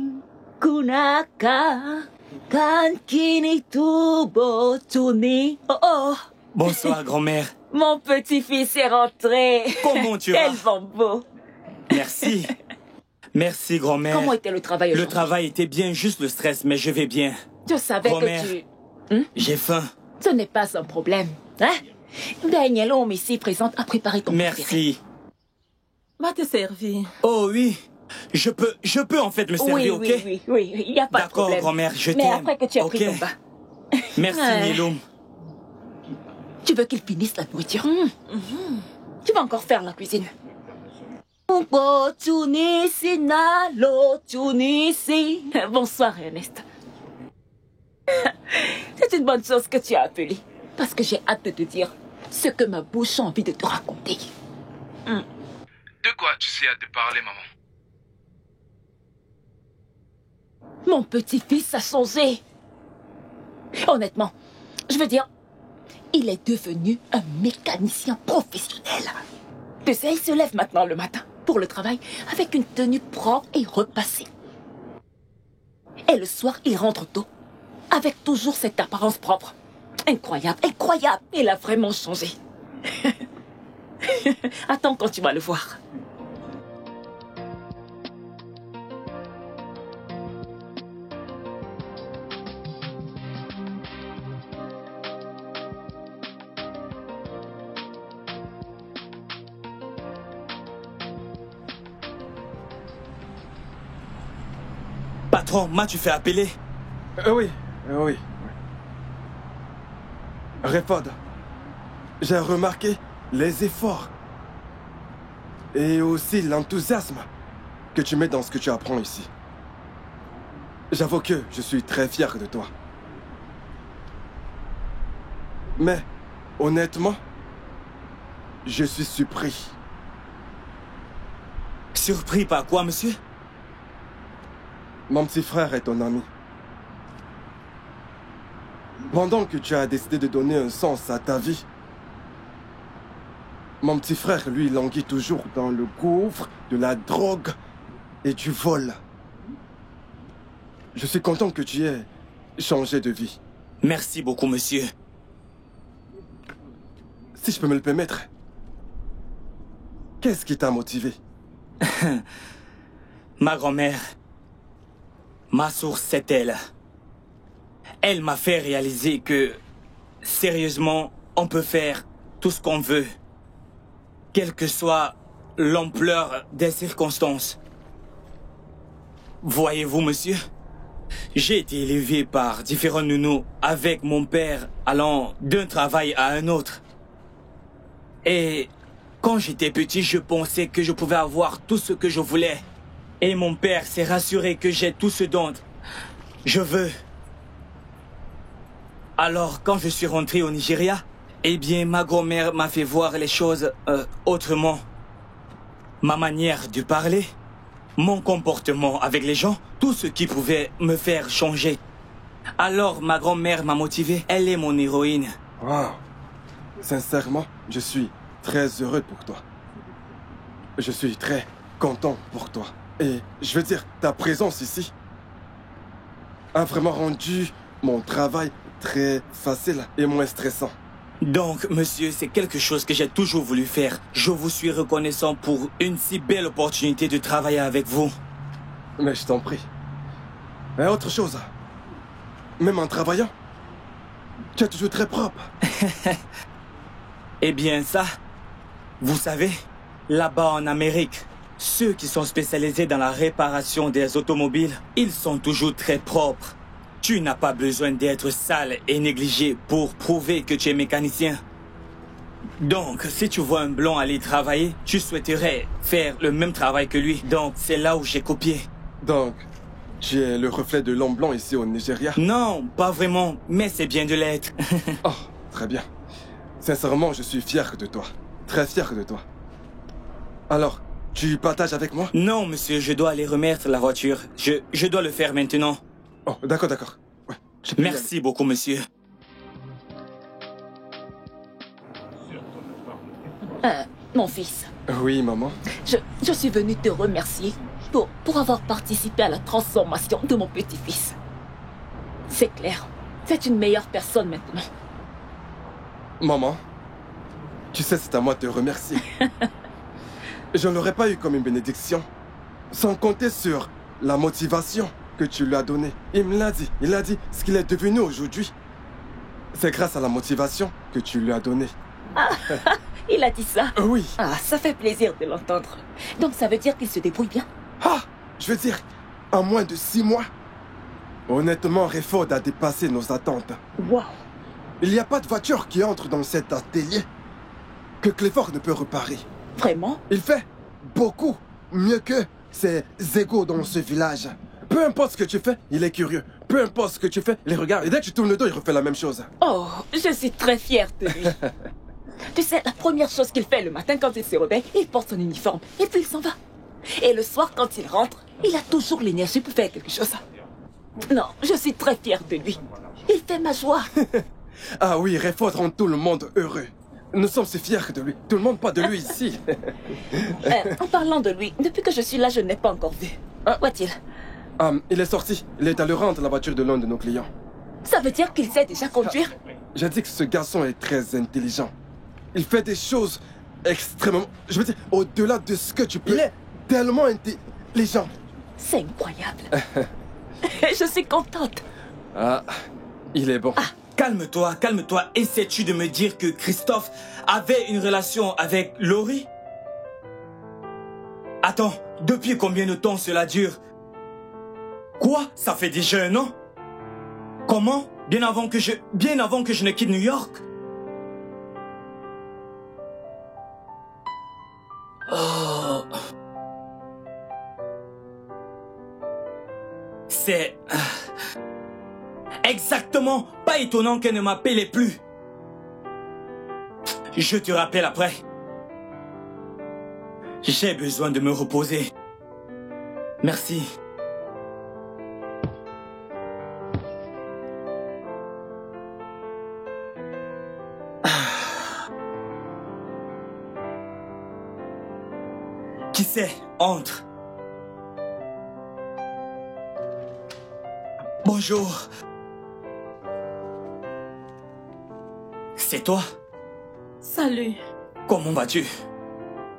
kunaka kankini tubo tuni. Oh oh. Bonsoir, grand-mère. Mon petit-fils est rentré. Comment tu vas? Tellement beau. Merci. Merci, grand-mère. Comment était le travail aujourd'hui? Le travail était bien, juste le stress, mais je vais bien. Je savais que tu... J'ai faim. Ce n'est pas un problème. Hein? Daniel, homme ici présente, a préparé ton Merci. Va te servir. Oh oui. Je peux en fait me servir, ok? Oui, il n'y a pas de problème. D'accord, grand-mère, je t'aime. Mais après que tu as pris ton bain. Merci, Nielum. Tu veux qu'il finisse la nourriture? Tu vas encore faire la cuisine. Bonsoir, Ernest. C'est une bonne chose que tu as appelé. Parce que j'ai hâte de te dire ce que ma bouche a envie de te raconter. De quoi tu sais hâte de parler, maman? Mon petit-fils a changé. Honnêtement, je veux dire, il est devenu un mécanicien professionnel. Tu sais, il se lève maintenant le matin pour le travail avec une tenue propre et repassée. Et le soir, il rentre tôt avec toujours cette apparence propre. Incroyable, incroyable. Il a vraiment changé. Attends quand tu vas le voir. Patron, m'as-tu fait appeler? Oui. Répond. J'ai remarqué les efforts et aussi l'enthousiasme que tu mets dans ce que tu apprends ici. J'avoue que je suis très fier de toi. Mais, honnêtement, Je suis surpris. Surpris par quoi, monsieur? Mon petit frère est ton ami. Pendant que tu as décidé de donner un sens à ta vie, mon petit frère, lui, languit toujours dans le gouffre de la drogue et du vol. Je suis content que tu aies changé de vie. Merci beaucoup, monsieur. Si je peux me le permettre, qu'est-ce qui t'a motivé? Ma grand-mère. Ma source, c'est elle. Elle m'a fait réaliser que, sérieusement, on peut faire tout ce qu'on veut, quelle que soit l'ampleur des circonstances. Voyez-vous, monsieur, j'ai été élevé par différents nounous avec mon père allant d'un travail à un autre. Et quand j'étais petit, je pensais que je pouvais avoir tout ce que je voulais. Et mon père s'est rassuré que j'ai tout ce dont je veux. Alors, quand je suis rentré au Nigeria, eh bien, ma grand-mère m'a fait voir les choses autrement. Ma manière de parler, mon comportement avec les gens, tout ce qui pouvait me faire changer. Alors, ma grand-mère m'a motivé. Elle est mon héroïne. Wow. Sincèrement, je suis très heureux pour toi. Je suis très content pour toi. Et je veux dire, ta présence ici a vraiment rendu mon travail très facile et moins stressant. Donc, monsieur, c'est quelque chose que j'ai toujours voulu faire. Je vous suis reconnaissant pour une si belle opportunité de travailler avec vous. Mais je t'en prie. Et autre chose, même en travaillant, tu es toujours très propre. Eh bien, ça, vous savez, là-bas en Amérique, ceux qui sont spécialisés dans la réparation des automobiles, ils sont toujours très propres. Tu n'as pas besoin d'être sale et négligé pour prouver que tu es mécanicien. Donc, si tu vois un blond aller travailler, tu souhaiterais faire le même travail que lui. Donc, c'est là où j'ai copié. Donc, tu es le reflet de l'homme blanc ici au Nigeria? Non, pas vraiment, mais c'est bien de l'être. Oh, très bien. Sincèrement, je suis fier de toi. Très fier de toi. Alors, tu partages avec moi? Non, monsieur, je dois aller remettre la voiture. Je dois le faire maintenant. Oh, d'accord, d'accord. Ouais, tu peux y Merci beaucoup, monsieur. Mon fils, aller. Oui, maman. je suis venue te remercier pour avoir participé à la transformation de mon petit-fils. C'est clair, c'est une meilleure personne maintenant. Maman, tu sais, c'est à moi de te remercier. Je ne l'aurais pas eu comme une bénédiction, sans compter sur la motivation que tu lui as donnée. Il me l'a dit, il a dit ce qu'il est devenu aujourd'hui. C'est grâce à la motivation que tu lui as donnée. Il a dit ça? Oui. Ah, ça fait plaisir de l'entendre. Donc ça veut dire qu'il se débrouille bien? Ah, je veux dire, en moins de 6 mois, honnêtement, Rayford a dépassé nos attentes. Waouh! Il n'y a pas de voiture qui entre dans cet atelier que Clifford ne peut réparer. Vraiment? Il fait beaucoup mieux que ses égaux dans ce village. Peu importe ce que tu fais, il est curieux. Peu importe ce que tu fais, il regarde. Et dès que tu tournes le dos, il refait la même chose. Oh, je suis très fière de lui. Tu sais, la première chose qu'il fait le matin quand il se réveille, il porte son uniforme et puis il s'en va. Et le soir, quand il rentre, il a toujours l'énergie pour faire quelque chose. Non, je suis très fière de lui. Il fait ma joie. Ah oui, Rayford rend tout le monde heureux. Nous sommes si fiers de lui. Tout le monde parle de lui ici. En parlant de lui, depuis que je suis là, je ne l'ai pas encore vu. Où est-il? Il est sorti. Il est allé rendre la voiture de l'un de nos clients. Ça veut dire qu'il sait déjà conduire? J'ai dit que ce garçon est très intelligent. Il fait des choses extrêmement... Je veux dire, au-delà de ce que tu peux... Il est tellement intelligent. C'est incroyable. Je suis contente. Ah, il est bon. Calme-toi, calme-toi. Essaies-tu de me dire que Christophe avait une relation avec Laurie? Attends, depuis combien de temps cela dure? Quoi? Ça fait déjà 1 an? Comment? Bien avant que je ne quitte New York? Oh. C'est... exactement pas étonnant qu'elle ne m'appelait plus. Je te rappelle après. J'ai besoin de me reposer. Merci. Qui c'est? Entre. Bonjour. C'est toi? Salut. Comment vas-tu?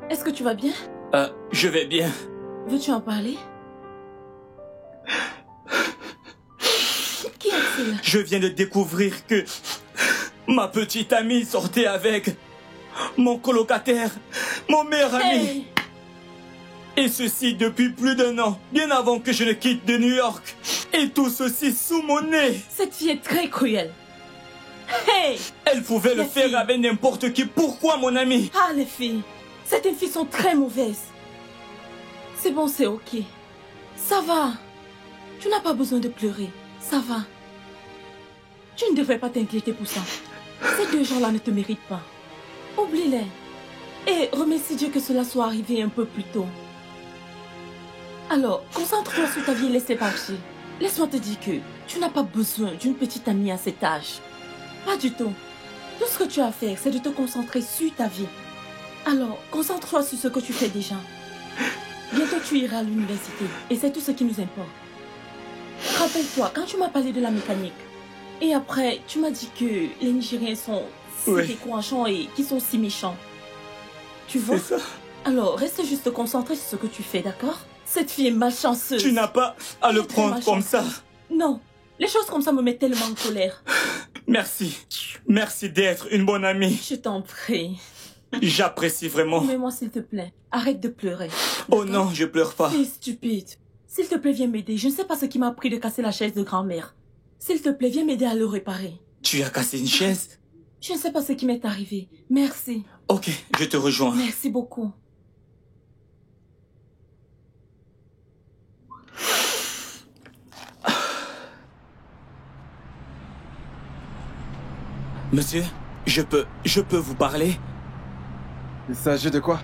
Est-ce que tu vas bien? Je vais bien. Veux-tu en parler? Qui est-il? Je viens de découvrir que ma petite amie sortait avec mon colocataire, mon meilleur ami. Hey! Et ceci depuis plus d'1 an, bien avant que je ne quitte de New York. Et tout ceci sous mon nez. Cette fille est très cruelle. Hey! Elle pouvait le Les faire filles. avec n'importe qui. Pourquoi, mon ami? Ah, les filles. Certaines filles sont très mauvaises. C'est bon, c'est ok. Ça va. Tu n'as pas besoin de pleurer. Ça va. Tu ne devrais pas t'inquiéter pour ça. Ces 2 gens-là ne te méritent pas. Oublie-les. Et remercie Dieu que cela soit arrivé un peu plus tôt. Alors, concentre-toi sur ta vie et laisse-les partir. Laisse-moi te dire que tu n'as pas besoin d'une petite amie à cet âge. Pas du tout. Tout ce que tu as à faire, c'est de te concentrer sur ta vie. Alors, concentre-toi sur ce que tu fais déjà. Bientôt, tu iras à l'université et c'est tout ce qui nous importe. Rappelle-toi, quand tu m'as parlé de la mécanique, et après, tu m'as dit que les Nigériens sont si Oui. décourageants et qui sont si méchants. Tu vois? C'est ça. Alors, reste juste concentré sur ce que tu fais, d'accord? Cette fille est malchanceuse. Tu n'as pas à le Elle est très prendre comme ça. malchanceuse. Non, les choses comme ça me mettent tellement en colère. Merci. Merci d'être une bonne amie. Je t'en prie. J'apprécie vraiment. Mets-moi s'il te plaît. Arrête de pleurer. Oh non, je pleure pas. Fille stupide. S'il te plaît, viens m'aider. Je ne sais pas ce qui m'a appris de casser la chaise de grand-mère. S'il te plaît, viens m'aider à le réparer. Tu as cassé une chaise? Je ne sais pas ce qui m'est arrivé. Merci. Ok, je te rejoins. Merci beaucoup. Monsieur, je peux vous parler? Il s'agit de quoi?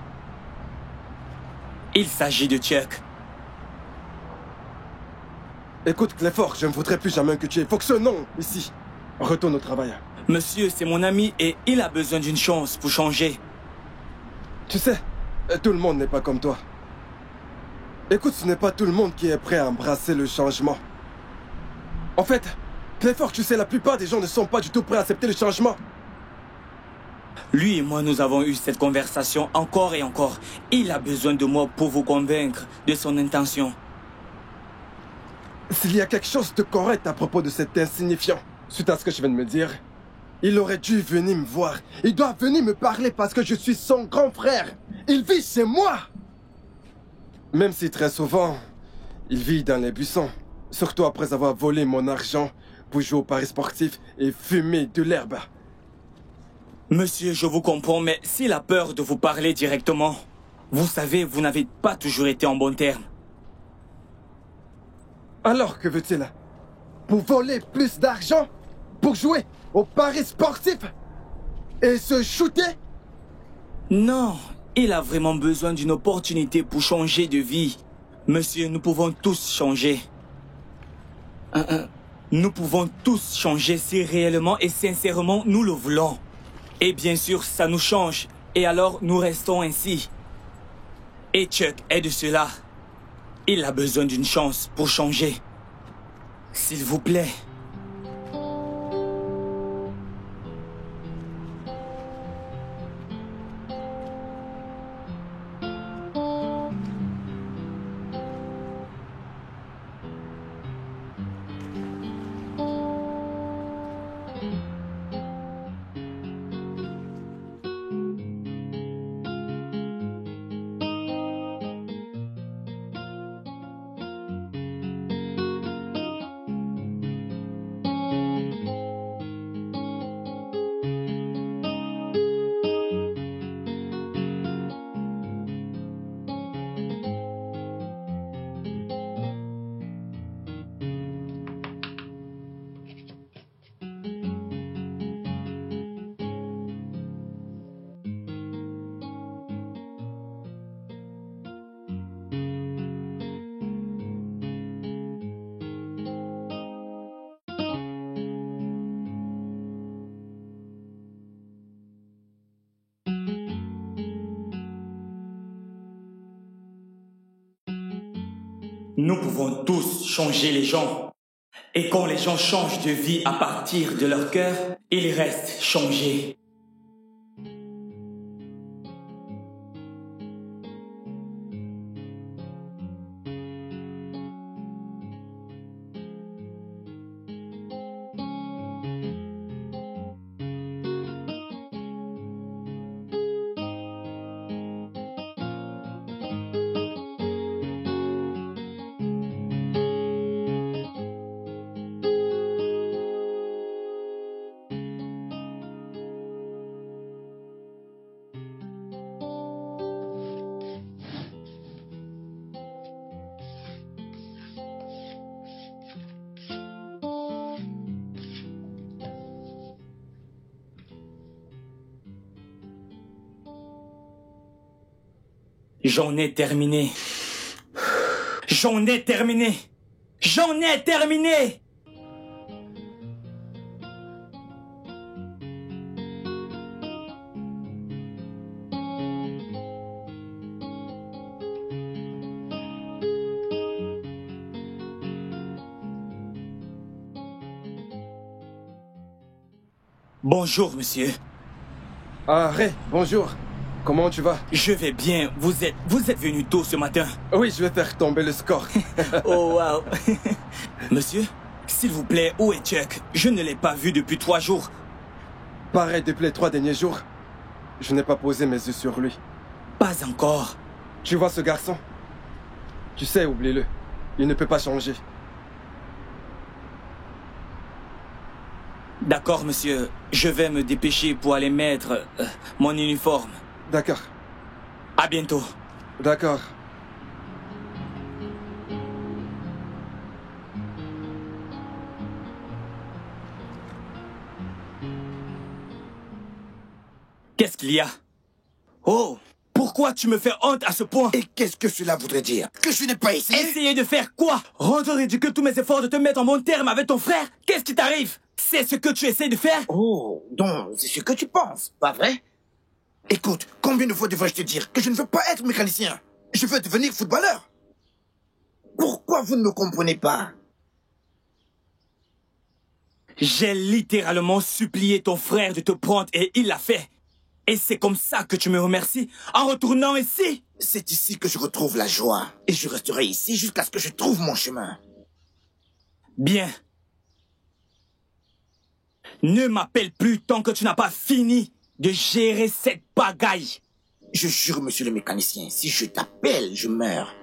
Il s'agit de Chuck. Écoute, Clifford, je ne voudrais plus jamais que tu évoques ce nom ici. Retourne au travail. Monsieur, c'est mon ami et il a besoin d'une chance pour changer. Tu sais, tout le monde n'est pas comme toi. Écoute, ce n'est pas tout le monde qui est prêt à embrasser le changement. En fait, Clifford, tu sais, la plupart des gens ne sont pas du tout prêts à accepter le changement. Lui et moi, nous avons eu cette conversation encore et encore. Il a besoin de moi pour vous convaincre de son intention. S'il y a quelque chose de correct à propos de cet insignifiant, suite à ce que je viens de me dire, il aurait dû venir me voir. Il doit venir me parler parce que je suis son grand frère. Il vit chez moi. Même si très souvent, il vit dans les buissons. Surtout après avoir volé mon argent pour jouer au paris sportif et fumer de l'herbe. Monsieur, je vous comprends, mais s'il a peur de vous parler directement, vous savez, vous n'avez pas toujours été en bon terme. Alors, que veut-il? Pour voler plus d'argent? Pour jouer au paris sportif? Et se shooter? Non, il a vraiment besoin d'une opportunité pour changer de vie. Monsieur, nous pouvons tous changer. Nous pouvons tous changer si réellement et sincèrement nous le voulons. Et bien sûr, ça nous change. Et alors, nous restons ainsi. Et Chuck est de cela. Il a besoin d'une chance pour changer. S'il vous plaît. Nous pouvons tous changer les gens. Et quand les gens changent de vie à partir de leur cœur, ils restent changés. J'en ai terminé. J'en ai terminé. J'en ai terminé. Bonjour, monsieur. Ah, Ray, bonjour. Comment tu vas? Je vais bien. Vous êtes venu tôt ce matin. Oui, je vais faire tomber le score. Oh, wow. Monsieur, s'il vous plaît, où est Chuck? Je ne l'ai pas vu depuis 3 jours. Pareil depuis les 3 derniers jours. Je n'ai pas posé mes yeux sur lui. Pas encore. Tu vois ce garçon? Tu sais, oublie-le. Il ne peut pas changer. D'accord, monsieur. Je vais me dépêcher pour aller mettre mon uniforme. D'accord. À bientôt. D'accord. Qu'est-ce qu'il y a? Oh, pourquoi tu me fais honte à ce point? Et qu'est-ce que cela voudrait dire? Que je n'ai pas essayé? Essayer de faire quoi? Rendre ridicule tous mes efforts de te mettre en bon terme avec ton frère? Qu'est-ce qui t'arrive? C'est ce que tu essaies de faire? Oh, donc c'est ce que tu penses, pas vrai? Écoute, combien de fois devrais-je te dire que je ne veux pas être mécanicien? Je veux devenir footballeur. Pourquoi vous ne me comprenez pas? J'ai littéralement supplié ton frère de te prendre et il l'a fait. Et c'est comme ça que tu me remercies en retournant ici? C'est ici que je retrouve la joie. Et je resterai ici jusqu'à ce que je trouve mon chemin. Bien. Ne m'appelle plus tant que tu n'as pas fini de gérer cette bagaille. Je jure, monsieur le mécanicien, si je t'appelle, je meurs.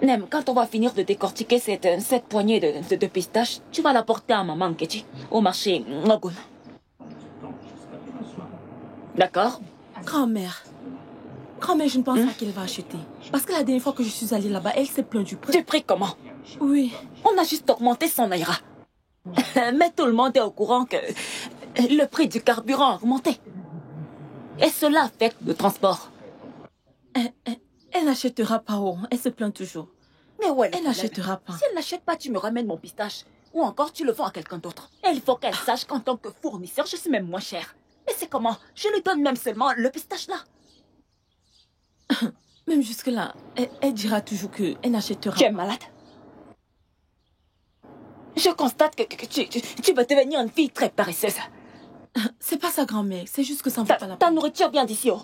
Nem, quand on va finir de décortiquer cette poignée de pistaches, tu vas la porter à maman Nkechi au marché Ngogun. D'accord? Grand-mère. Grand-mère, je ne pense pas qu'elle va acheter. Parce que la dernière fois que je suis allée là-bas, elle s'est plainte du prix. Du prix comment? Oui. On a juste augmenté son aïra. Mais tout le monde est au courant que le prix du carburant a augmenté. Et cela affecte le transport. Elle n'achètera pas, oh. Elle se plaint toujours. Mais ouais, elle n'achètera pas. Si elle n'achète pas, tu me ramènes mon pistache. Ou encore, tu le vends à quelqu'un d'autre. Et il faut qu'elle sache qu'en tant que fournisseur, je suis même moins cher. Et c'est comment? Je lui donne même seulement le pistache là. Même jusque-là, elle dira toujours qu'elle n'achètera pas. Tu es malade? Je constate que tu vas devenir une fille très paresseuse. C'est pas sa grand-mère, c'est juste que ça ne vaut pas la peine. Ta nourriture vient d'ici, oh.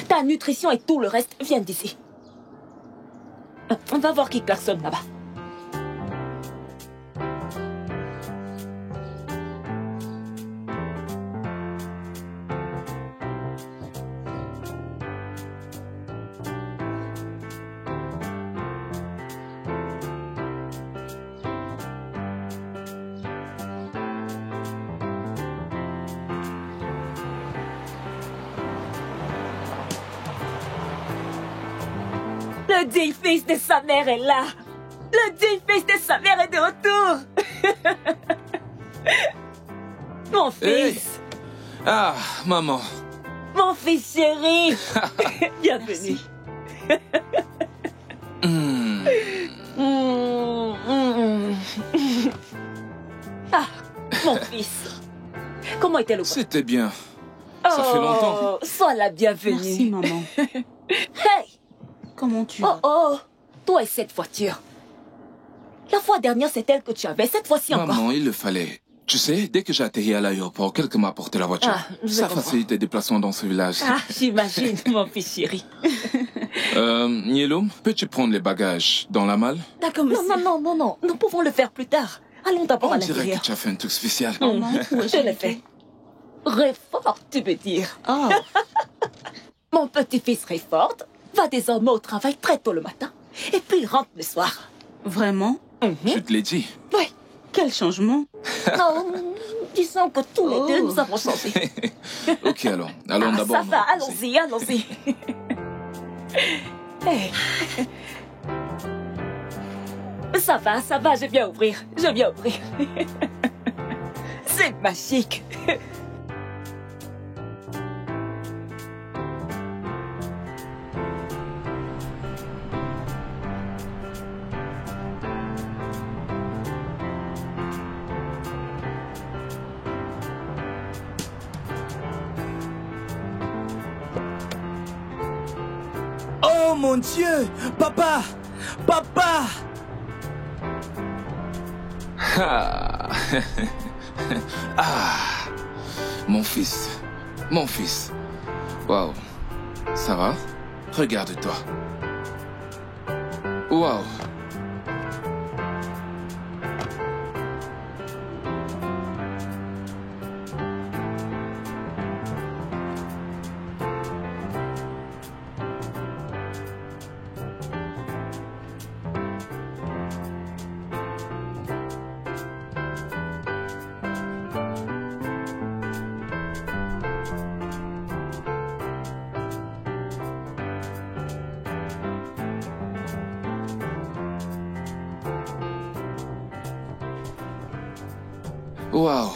Ta nutrition et tout le reste viennent d'ici. On va voir qui klaxonne là-bas. Le digne fils de sa mère est là. Le digne fils de sa mère est de retour. Mon fils. Hey. Ah, maman. Mon fils chéri. Bienvenue. Mon fils, comment était le voyage? C'était bien. Ça fait longtemps. Sois la bienvenue. Merci, maman. Hey! Comment tu Oh vas? oh! Toi et cette voiture. La fois dernière, c'est elle que tu avais. Cette fois-ci encore. Maman, il le fallait. Tu sais, dès que j'ai atterri à l'aéroport, quelqu'un m'a apporté la voiture. Ah, je Ça comprends. facilite les déplacements dans ce village. Ah, j'imagine, mon fils chéri. Nielum, peux-tu prendre les bagages dans la malle? D'accord, Non, monsieur. non. Nous pouvons le faire plus tard. Allons d'abord On à dirait l'intérieur. que tu as fait un truc spécial. Maman, où est-ce Je l'ai fait. Réfort, tu veux dire. Oh, Mon petit-fils Réfort va désormais au travail très tôt le matin. Et puis il rentre le soir. vraiment? Je te l'ai dit. Oui. Quel changement? Oh, disons que tous les deux, Oh. nous avons changé. Ok, alors. Allons d'abord. Ça nous va, reposer. allons-y. Hey. Ça va, je viens ouvrir. C'est magique. Oh mon Dieu! Papa! Papa! Ah. Ah. Mon fils. Mon fils. Waouh. Ça va? Regarde-toi. Waouh. Waouh.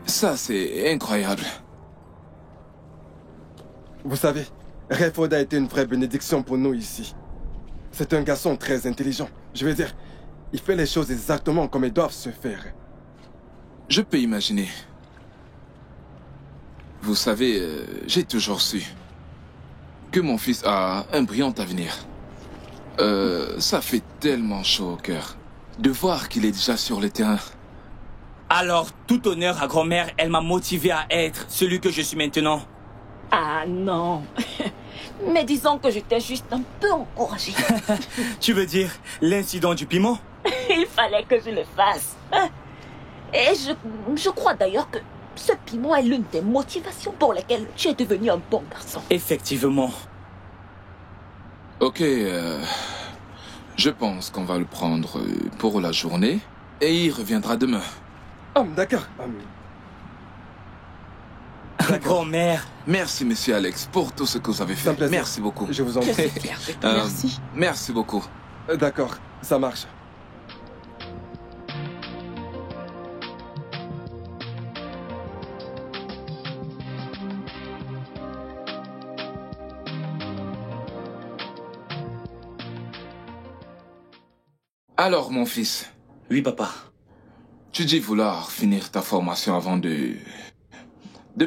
Ça, c'est incroyable. Vous savez, Rayford a été une vraie bénédiction pour nous ici. C'est un garçon très intelligent. Je veux dire, il fait les choses exactement comme elles doivent se faire. Je peux imaginer. Vous savez, j'ai toujours su que mon fils a un brillant avenir. Ça fait tellement chaud au cœur de voir qu'il est déjà sur le terrain. Alors, tout honneur à grand-mère, elle m'a motivé à être celui que je suis maintenant. Ah non. Mais disons que j'étais juste un peu encouragée. Tu veux dire l'incident du piment? Il fallait que je le fasse. Et je crois d'ailleurs que ce piment est l'une des motivations pour lesquelles tu es devenu un bon garçon. Effectivement. Ok, je pense qu'on va le prendre pour la journée et il reviendra demain. D'accord. Grand-mère. Merci, monsieur Alex, pour tout ce que vous avez C'est un fait. plaisir. Merci beaucoup. Je vous en Je prie. suis fière de toi. Merci. Merci beaucoup. D'accord, ça marche. Alors, mon fils, Oui, papa. tu dis vouloir finir ta formation avant de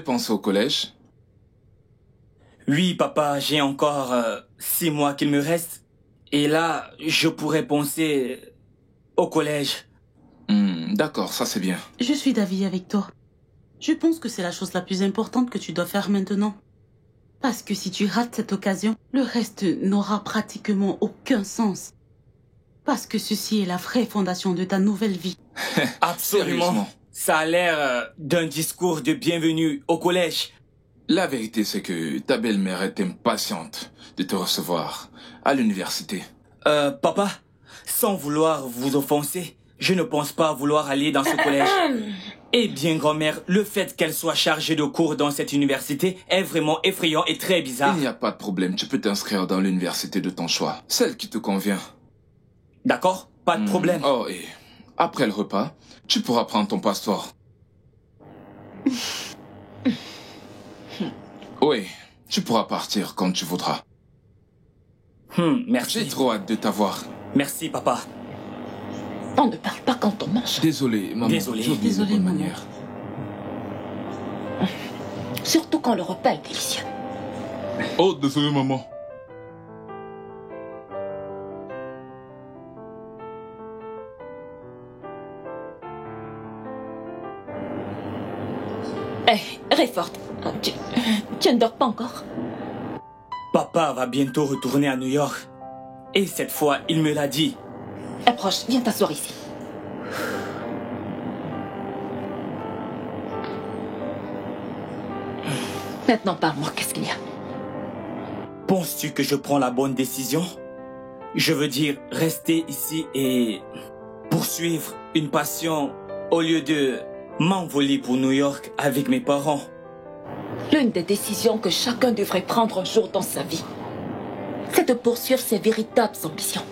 penser au collège? Oui, papa, j'ai encore 6 mois qu'il me reste. Et là, je pourrais penser au collège. D'accord, ça c'est bien. Je suis d'avis avec toi. Je pense que c'est la chose la plus importante que tu dois faire maintenant. Parce que si tu rates cette occasion, le reste n'aura pratiquement aucun sens. Parce que ceci est la vraie fondation de ta nouvelle vie. Absolument. Sérieusement. Ça a l'air d'un discours de bienvenue au collège. La vérité, c'est que ta belle-mère est impatiente de te recevoir à l'université. Papa, sans vouloir vous offenser, je ne pense pas vouloir aller dans ce collège. Eh bien, grand-mère, le fait qu'elle soit chargée de cours dans cette université est vraiment effrayant et très bizarre. Il n'y a pas de problème, tu peux t'inscrire dans l'université de ton choix, celle qui te convient. D'accord? Pas de problème. Oh, et après le repas, tu pourras prendre ton passeport. Oui, tu pourras partir quand tu voudras. J'ai Merci. trop hâte de t'avoir. Merci, papa. On ne parle pas quand on mange. Désolé, maman. Désolé. J'ai oublié Désolé, les bonnes maman. manières. Surtout quand le repas est délicieux. Oh, désolé, maman. Rayford, tu ne dors pas encore? Papa va bientôt retourner à New York. Et cette fois, il me l'a dit. Approche, viens t'asseoir ici. Maintenant, parle-moi, qu'est-ce qu'il y a? Penses-tu que je prends la bonne décision? Je veux dire, rester ici et poursuivre une passion au lieu de m'envoler pour New York avec mes parents. L'une des décisions que chacun devrait prendre un jour dans sa vie, c'est de poursuivre ses véritables ambitions.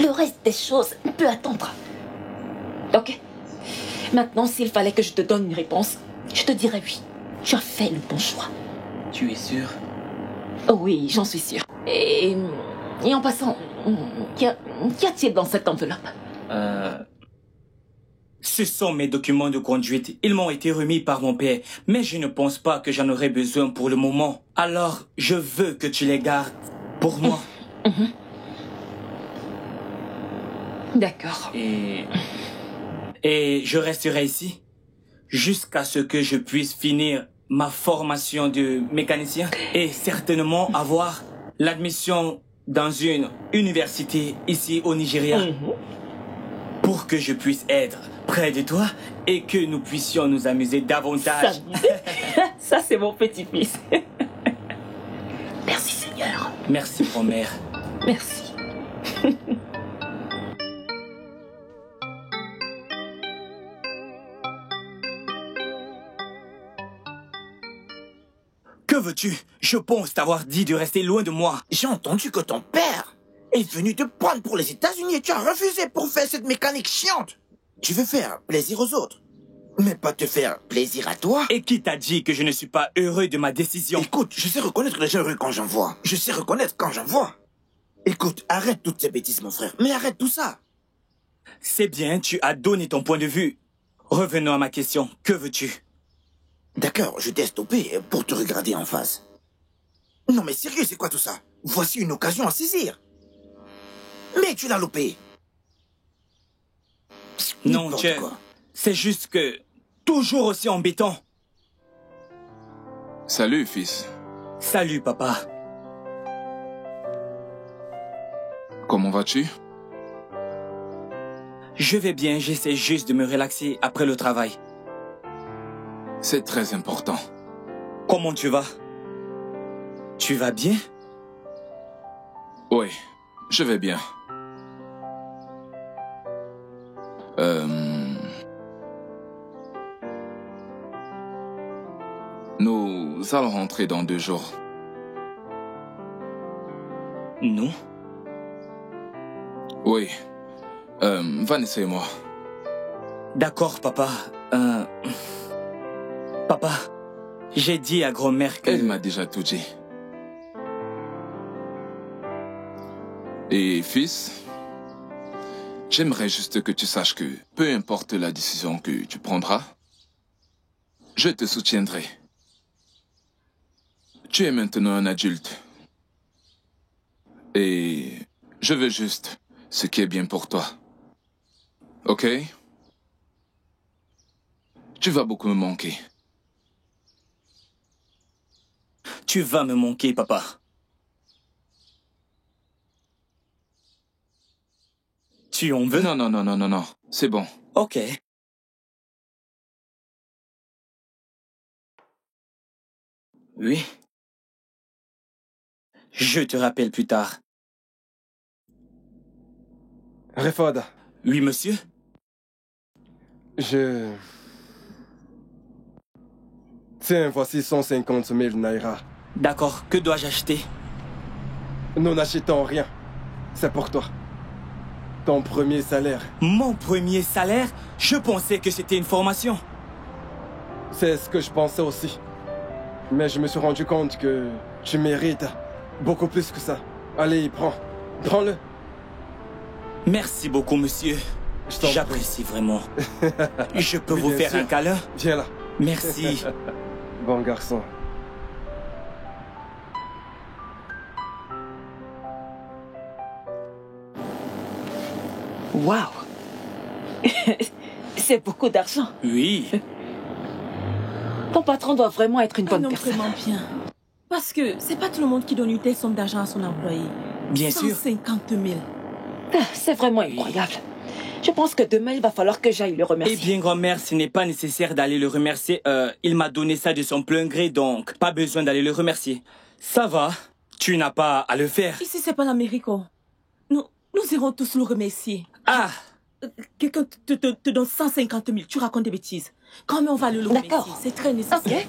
Le reste des choses peut attendre. Ok? Maintenant, s'il fallait que je te donne une réponse, je te dirais oui. Tu as fait le bon choix. Tu es sûr? Oh oui, j'en suis sûre. Et en passant, qu'y a-t-il dans cette enveloppe? Ce sont mes documents de conduite. Ils m'ont été remis par mon père, mais je ne pense pas que j'en aurai besoin pour le moment. Alors, je veux que tu les gardes pour moi. D'accord. Et je resterai ici jusqu'à ce que je puisse finir ma formation de mécanicien et certainement avoir l'admission dans une université ici au Nigeria pour que je puisse être près de toi et que nous puissions nous amuser davantage. Ça c'est mon petit-fils. Merci Seigneur. Merci, grand-mère. Merci. Que veux-tu? Je pense t'avoir dit de rester loin de moi. J'ai entendu que ton père est venu te prendre pour les États-Unis et tu as refusé pour faire cette mécanique chiante. Tu veux faire plaisir aux autres, mais pas te faire plaisir à toi. Et qui t'a dit que je ne suis pas heureux de ma décision? Écoute, je sais reconnaître les gens heureux quand j'en vois. Je sais reconnaître quand j'en vois. Écoute, arrête toutes ces bêtises, mon frère. Mais arrête tout ça. C'est bien, tu as donné ton point de vue. Revenons à ma question. Que veux-tu? D'accord, je t'ai stoppé pour te regarder en face. Non mais sérieux, c'est quoi tout ça? Voici une occasion à saisir. Mais tu l'as loupé. Non, N'importe Dieu. quoi. C'est juste que... Toujours aussi embêtant. Salut, fils. Salut, papa. Comment vas-tu? Je vais bien, j'essaie juste de me relaxer après le travail. C'est très important. Comment tu vas? Tu vas bien? Oui, je vais bien. Nous allons rentrer dans 2 jours. Non? Oui. Vanessa et moi. D'accord, papa. Papa, j'ai dit à grand-mère que... Elle m'a déjà tout dit. Et fils, j'aimerais juste que tu saches que, peu importe la décision que tu prendras, je te soutiendrai. Tu es maintenant un adulte. Et je veux juste ce qui est bien pour toi. Ok? Tu vas beaucoup me manquer. Tu vas me manquer, papa. Tu en veux? Non. C'est bon. Ok. Oui. Je te rappelle plus tard. Rayford, Oui, monsieur? Tiens, voici 150 000 naira. D'accord, que dois-je acheter? Nous n'achetons rien. C'est pour toi. Ton premier salaire. Mon premier salaire? Je pensais que c'était une formation. C'est ce que je pensais aussi. Mais je me suis rendu compte que tu mérites beaucoup plus que ça. Allez, prends. Prends-le. Merci beaucoup, monsieur. Je t'en prie. J'apprécie vraiment. Je peux Oui, vous bien faire sûr. un câlin? Viens là. Merci. Bon garçon. Waouh. C'est beaucoup d'argent. Oui. Ton patron doit vraiment être une Un bonne homme personne. vraiment bien. Parce que c'est pas tout le monde qui donne une telle somme d'argent à son employé. Bien sûr. 150 000. Ah, c'est vraiment incroyable. Je pense que demain, il va falloir que j'aille le remercier. Eh bien, grand-mère, ce n'est pas nécessaire d'aller le remercier. Il m'a donné ça de son plein gré, donc pas besoin d'aller le remercier. Ça va. Tu n'as pas à le faire. Ici, c'est pas l'Amérique. Nous irons tous le remercier. Ah! Quelqu'un te donne 150 000. Tu racontes des bêtises. Quand même, on va le remercier. D'accord. C'est très nécessaire. Ok.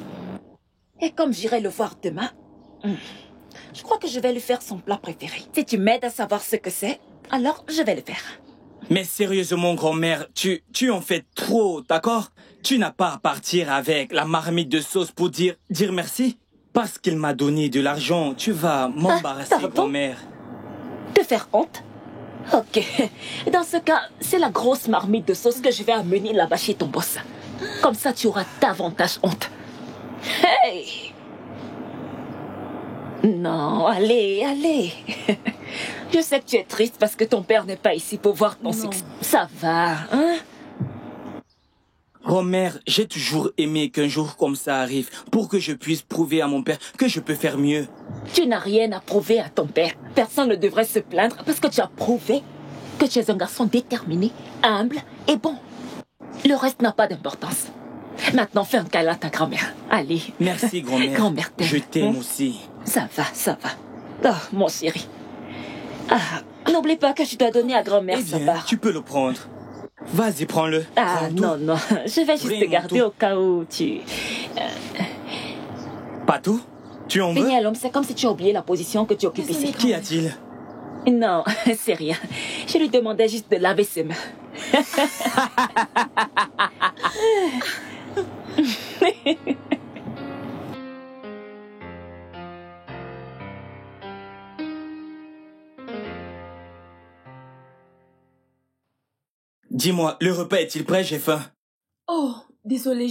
Et comme j'irai le voir demain, je crois que je vais lui faire son plat préféré. Si tu m'aides à savoir ce que c'est, alors je vais le faire. Mais sérieusement, grand-mère, tu en fais trop, d'accord? Tu n'as pas à partir avec la marmite de sauce pour dire merci. Parce qu'il m'a donné de l'argent, tu vas m'embarrasser, pardon? grand-mère. Te faire honte? Ok. Dans ce cas, c'est la grosse marmite de sauce que je vais amener là-bas chez ton boss. Comme ça, tu auras davantage honte. Hey! Non, allez. Je sais que tu es triste parce que ton père n'est pas ici pour voir ton Non. succès. Ça va, hein? Grand-mère, j'ai toujours aimé qu'un jour comme ça arrive pour que je puisse prouver à mon père que je peux faire mieux. Tu n'as rien à prouver à ton père. Personne ne devrait se plaindre parce que tu as prouvé que tu es un garçon déterminé, humble et bon. Le reste n'a pas d'importance. Maintenant, fais un câlin à ta grand-mère. Allez. Merci, grand-mère. Grand-mère t'aime. Je t'aime aussi. Ça va. Oh, mon chéri. Ah, n'oublie pas que je dois donner à grand-mère Eh sa bien, part. tu peux le prendre. Vas-y, prends-le. Ah, Prends tout. non. Je vais juste te Vraiment garder tout. au cas où tu... Pas tout? Tu en veux? Pénialum, c'est comme si tu as oublié la position que tu occupes Désolée, ici. Qu'y a-t-il? Non, c'est rien. Je lui demandais juste de laver ses mains. Dis-moi, le repas est-il prêt? J'ai faim. Oh, désolé,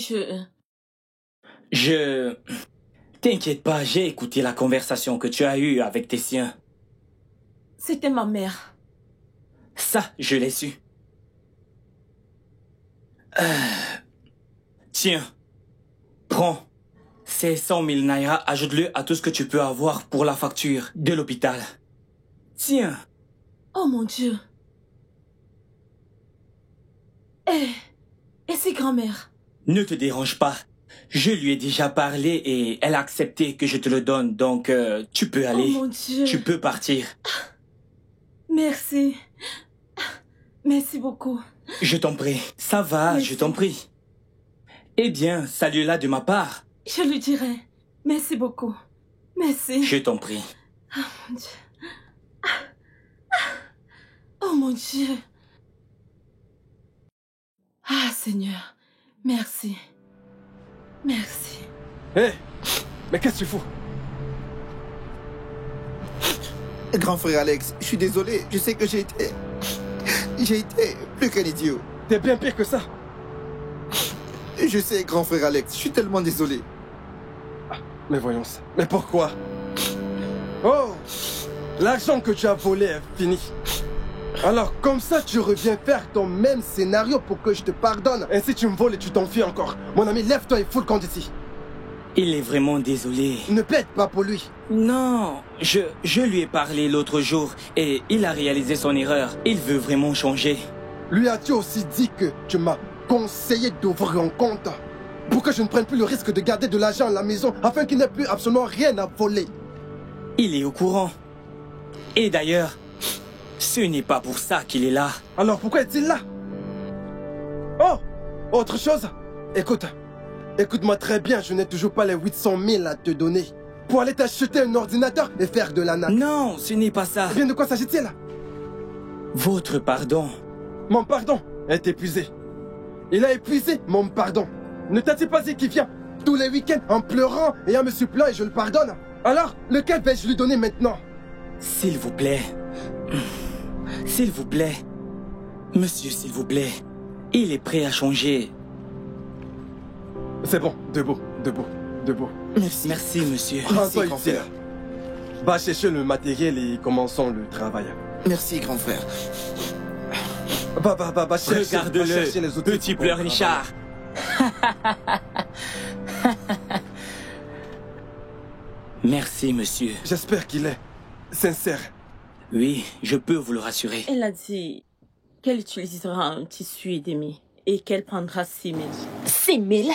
T'inquiète pas, j'ai écouté la conversation que tu as eue avec tes siens. C'était ma mère. Ça, je l'ai su. Tiens, prends. Ces 100 000 naira, ajoute-le à tout ce que tu peux avoir pour la facture de l'hôpital. Tiens. Oh mon Dieu. Et c'est grand-mère? Ne te dérange pas. Je lui ai déjà parlé et elle a accepté que je te le donne, donc tu peux aller. Oh mon Dieu. Tu peux partir. Merci. Merci beaucoup. Je t'en prie. Ça va, Merci. je t'en prie. Eh bien, salut-la de ma part. Je lui dirai. Merci beaucoup. Merci. Je t'en prie. Mon Dieu. Oh mon Dieu. Ah Seigneur, merci. Merci. Hé, mais qu'est-ce que tu fous? Grand frère Alex, je suis désolé. Je sais que j'ai été plus qu'un idiot. T'es bien pire que ça. Je sais, grand frère Alex, je suis tellement désolé. Mais voyons ça. Mais pourquoi? Oh, l'argent que tu as volé est fini. Alors comme ça, tu reviens faire ton même scénario pour que je te pardonne. Ainsi tu me voles et tu t'enfuis encore. Mon ami, lève-toi et fous le camp d'ici. Il est vraiment désolé. Ne plaide pas pour lui. Non, je lui ai parlé l'autre jour et il a réalisé son erreur. Il veut vraiment changer. Lui as-tu aussi dit que tu m'as conseillé d'ouvrir un compte pour que je ne prenne plus le risque de garder de l'argent à la maison afin qu'il n'ait plus absolument rien à voler? Il est au courant. Et d'ailleurs, ce n'est pas pour ça qu'il est là. Alors pourquoi est-il là? Oh, autre chose? Écoute-moi très bien, je n'ai toujours pas les 800 000 à te donner pour aller t'acheter un ordinateur et faire de la natte. Non, ce n'est pas ça. Eh bien, de quoi s'agit-il? Votre pardon. Mon pardon est épuisé. Il a épuisé mon pardon. Ne t'as-t-il pas dit qu'il vient tous les week-ends en pleurant et en me suppliant et je le pardonne? Alors, lequel vais-je lui donner maintenant? S'il vous plaît. S'il vous plaît. Monsieur, s'il vous plaît, il est prêt à changer. C'est bon, debout, debout, debout. Merci. Merci, monsieur. Prends-toi grand ici. frère. Va chercher le matériel et commençons le travail. Merci, grand frère. Va chercher, va chercher Regarde-le, les outils petit pour le pleurnichard. Merci, monsieur. travail. J'espère qu'il est sincère. Oui, je peux vous le rassurer. Elle a dit qu'elle utilisera un tissu demi et qu'elle prendra 6 000. 6 000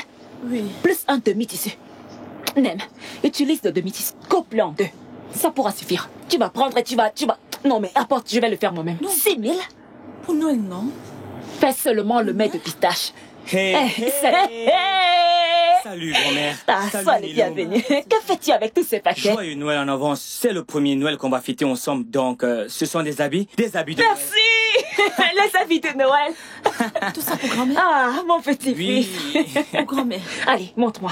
Oui. plus un demi-tissu. Nem, utilise le demi-tissu. Coupe-le en 2. Ça pourra suffire. Tu vas prendre et tu vas... Non mais apporte, je vais le faire moi-même. 6 000 Pour Noël, non? Fais seulement le mets de pistache. Hey, Hey. Salut, grand-mère. Ah, Salut, sois le Nilo. bienvenu. Que fais-tu avec tous ces paquets? Joyeux Noël en avance. C'est le premier Noël qu'on va fêter ensemble. Donc, ce sont des habits de Noël. Merci. Les habits de Noël. Tout ça pour grand-mère? Ah, mon Oui. petit-fils. Pour grand-mère. Allez, montre-moi.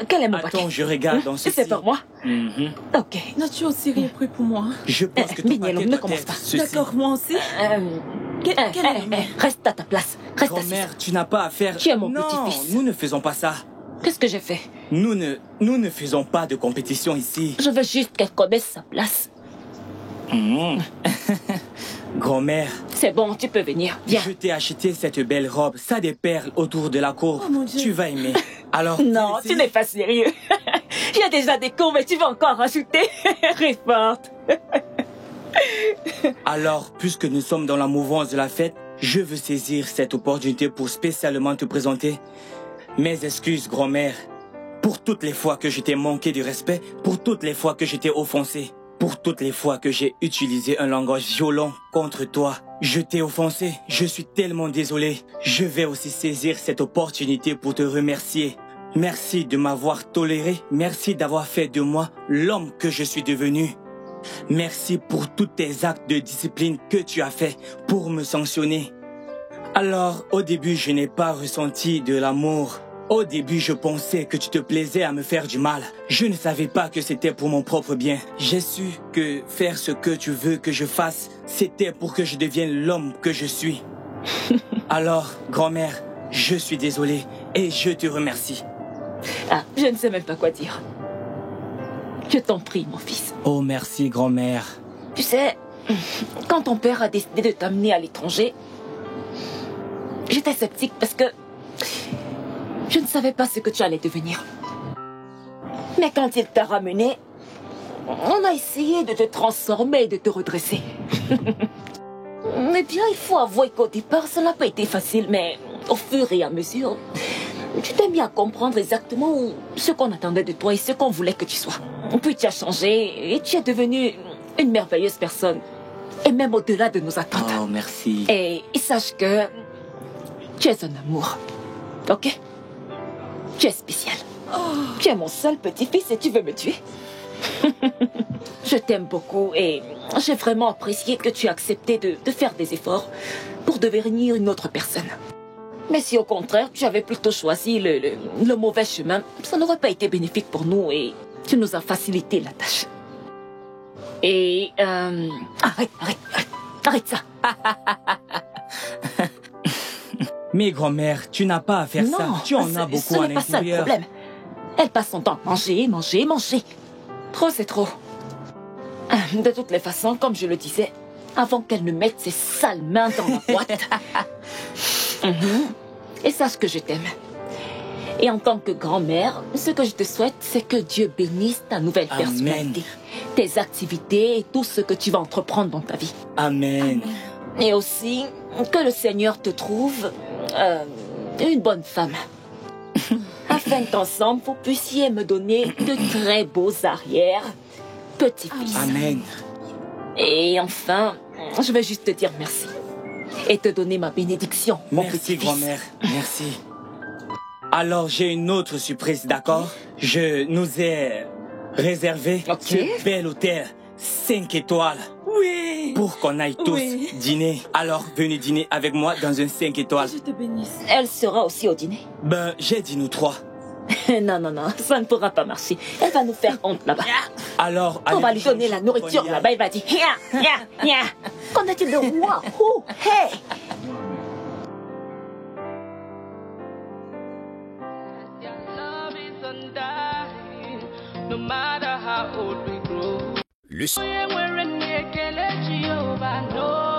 Quel est mon paquet? Attends, je regarde dans ceci. C'est pour moi? Mhm. Ok. N'as-tu aussi rien pris pour moi? Je pense que ton Mignello, paquet ne doit commence être pas. ceci. D'accord, moi aussi. Quel est le mien? Reste à ta place. Reste assise. Grand-mère, tu n'as pas à faire... Tu es mon Non, petit-fils. nous ne faisons pas ça. Qu'est-ce que j'ai fait? Nous ne faisons pas de compétition ici. Je veux juste qu'elle connaisse sa place. Grand-mère, C'est bon, tu peux venir. Viens. je t'ai acheté cette belle robe. Ça a des perles autour de la cour. Oh, mon Dieu. Tu vas aimer. Alors, Non, tu n'es pas sérieux. Il y a déjà des cours, mais tu vas encore rajouter. Reste forte. Alors, puisque nous sommes dans la mouvance de la fête, je veux saisir cette opportunité pour spécialement te présenter mes excuses, grand-mère, pour toutes les fois que je t'ai manqué de respect, pour toutes les fois que je t'ai offensé, pour toutes les fois que j'ai utilisé un langage violent contre toi. Je t'ai offensé, je suis tellement désolé. Je vais aussi saisir cette opportunité pour te remercier. Merci de m'avoir toléré, merci d'avoir fait de moi l'homme que je suis devenu. Merci pour tous tes actes de discipline que tu as fait pour me sanctionner. Alors, au début, je n'ai pas ressenti de l'amour. Au début, je pensais que tu te plaisais à me faire du mal. Je ne savais pas que c'était pour mon propre bien. J'ai su que faire ce que tu veux que je fasse, c'était pour que je devienne l'homme que je suis. Alors, grand-mère, je suis désolé et je te remercie. Ah, je ne sais même pas quoi dire. Je t'en prie, mon fils. Oh, merci, grand-mère. Tu sais, quand ton père a décidé de t'amener à l'étranger, j'étais sceptique parce que je ne savais pas ce que tu allais devenir. Mais quand il t'a ramené, on a essayé de te transformer et de te redresser. Eh bien, il faut avouer qu'au départ, ça n'a pas été facile, mais au fur et à mesure, tu t'es mis à comprendre exactement ce qu'on attendait de toi et ce qu'on voulait que tu sois. Puis tu as changé et tu es devenue une merveilleuse personne. Et même au-delà de nos attentes. Oh, merci. Et sache que tu es un amour. Ok? Tu es spécial. Tu es mon seul petit-fils et tu veux me tuer. Je t'aime beaucoup et j'ai vraiment apprécié que tu aies accepté de faire des efforts pour devenir une autre personne. Mais si au contraire tu avais plutôt choisi le mauvais chemin, ça n'aurait pas été bénéfique pour nous et tu nous as facilité la tâche. Et arrête ça. Mais grand-mère, tu n'as pas à faire ça. Tu en as beaucoup à ce n'est pas ça le l'intérieur. problème. Elle passe son temps à manger, manger, manger. Trop, c'est trop. De toutes les façons, comme je le disais, avant qu'elle ne mette ses sales mains dans la boîte. Et sache que je t'aime. Et en tant que grand-mère, ce que je te souhaite, c'est que Dieu bénisse ta nouvelle Amen. personnalité, tes activités et tout ce que tu vas entreprendre dans ta vie. Amen. Et aussi, que le Seigneur te trouve une bonne femme. Afin qu'ensemble, vous puissiez me donner de très beaux arrières, petits-fils. Amen. Et enfin, je vais juste te dire merci. Et te donner ma bénédiction, mon Merci, petit-fils. grand-mère. Merci. Alors, j'ai une autre surprise, d'accord? Je nous ai réservé Ok. ce bel hôtel 5 étoiles. Oui. Pour qu'on aille tous Oui. dîner. Alors, venez dîner avec moi dans un 5 étoiles. Je te bénisse. Elle sera aussi au dîner. Ben, j'ai dit nous 3. Non, ça ne pourra pas marcher. Elle va nous faire honte là-bas. Alors, On va allez, lui donner la nourriture on y là-bas. Il va dire, Nya, nya, nya. Qu'en est-il de moi? Oh, hey. Your love is undying, no matter how old we grow. Le We're in the Jehovah, no.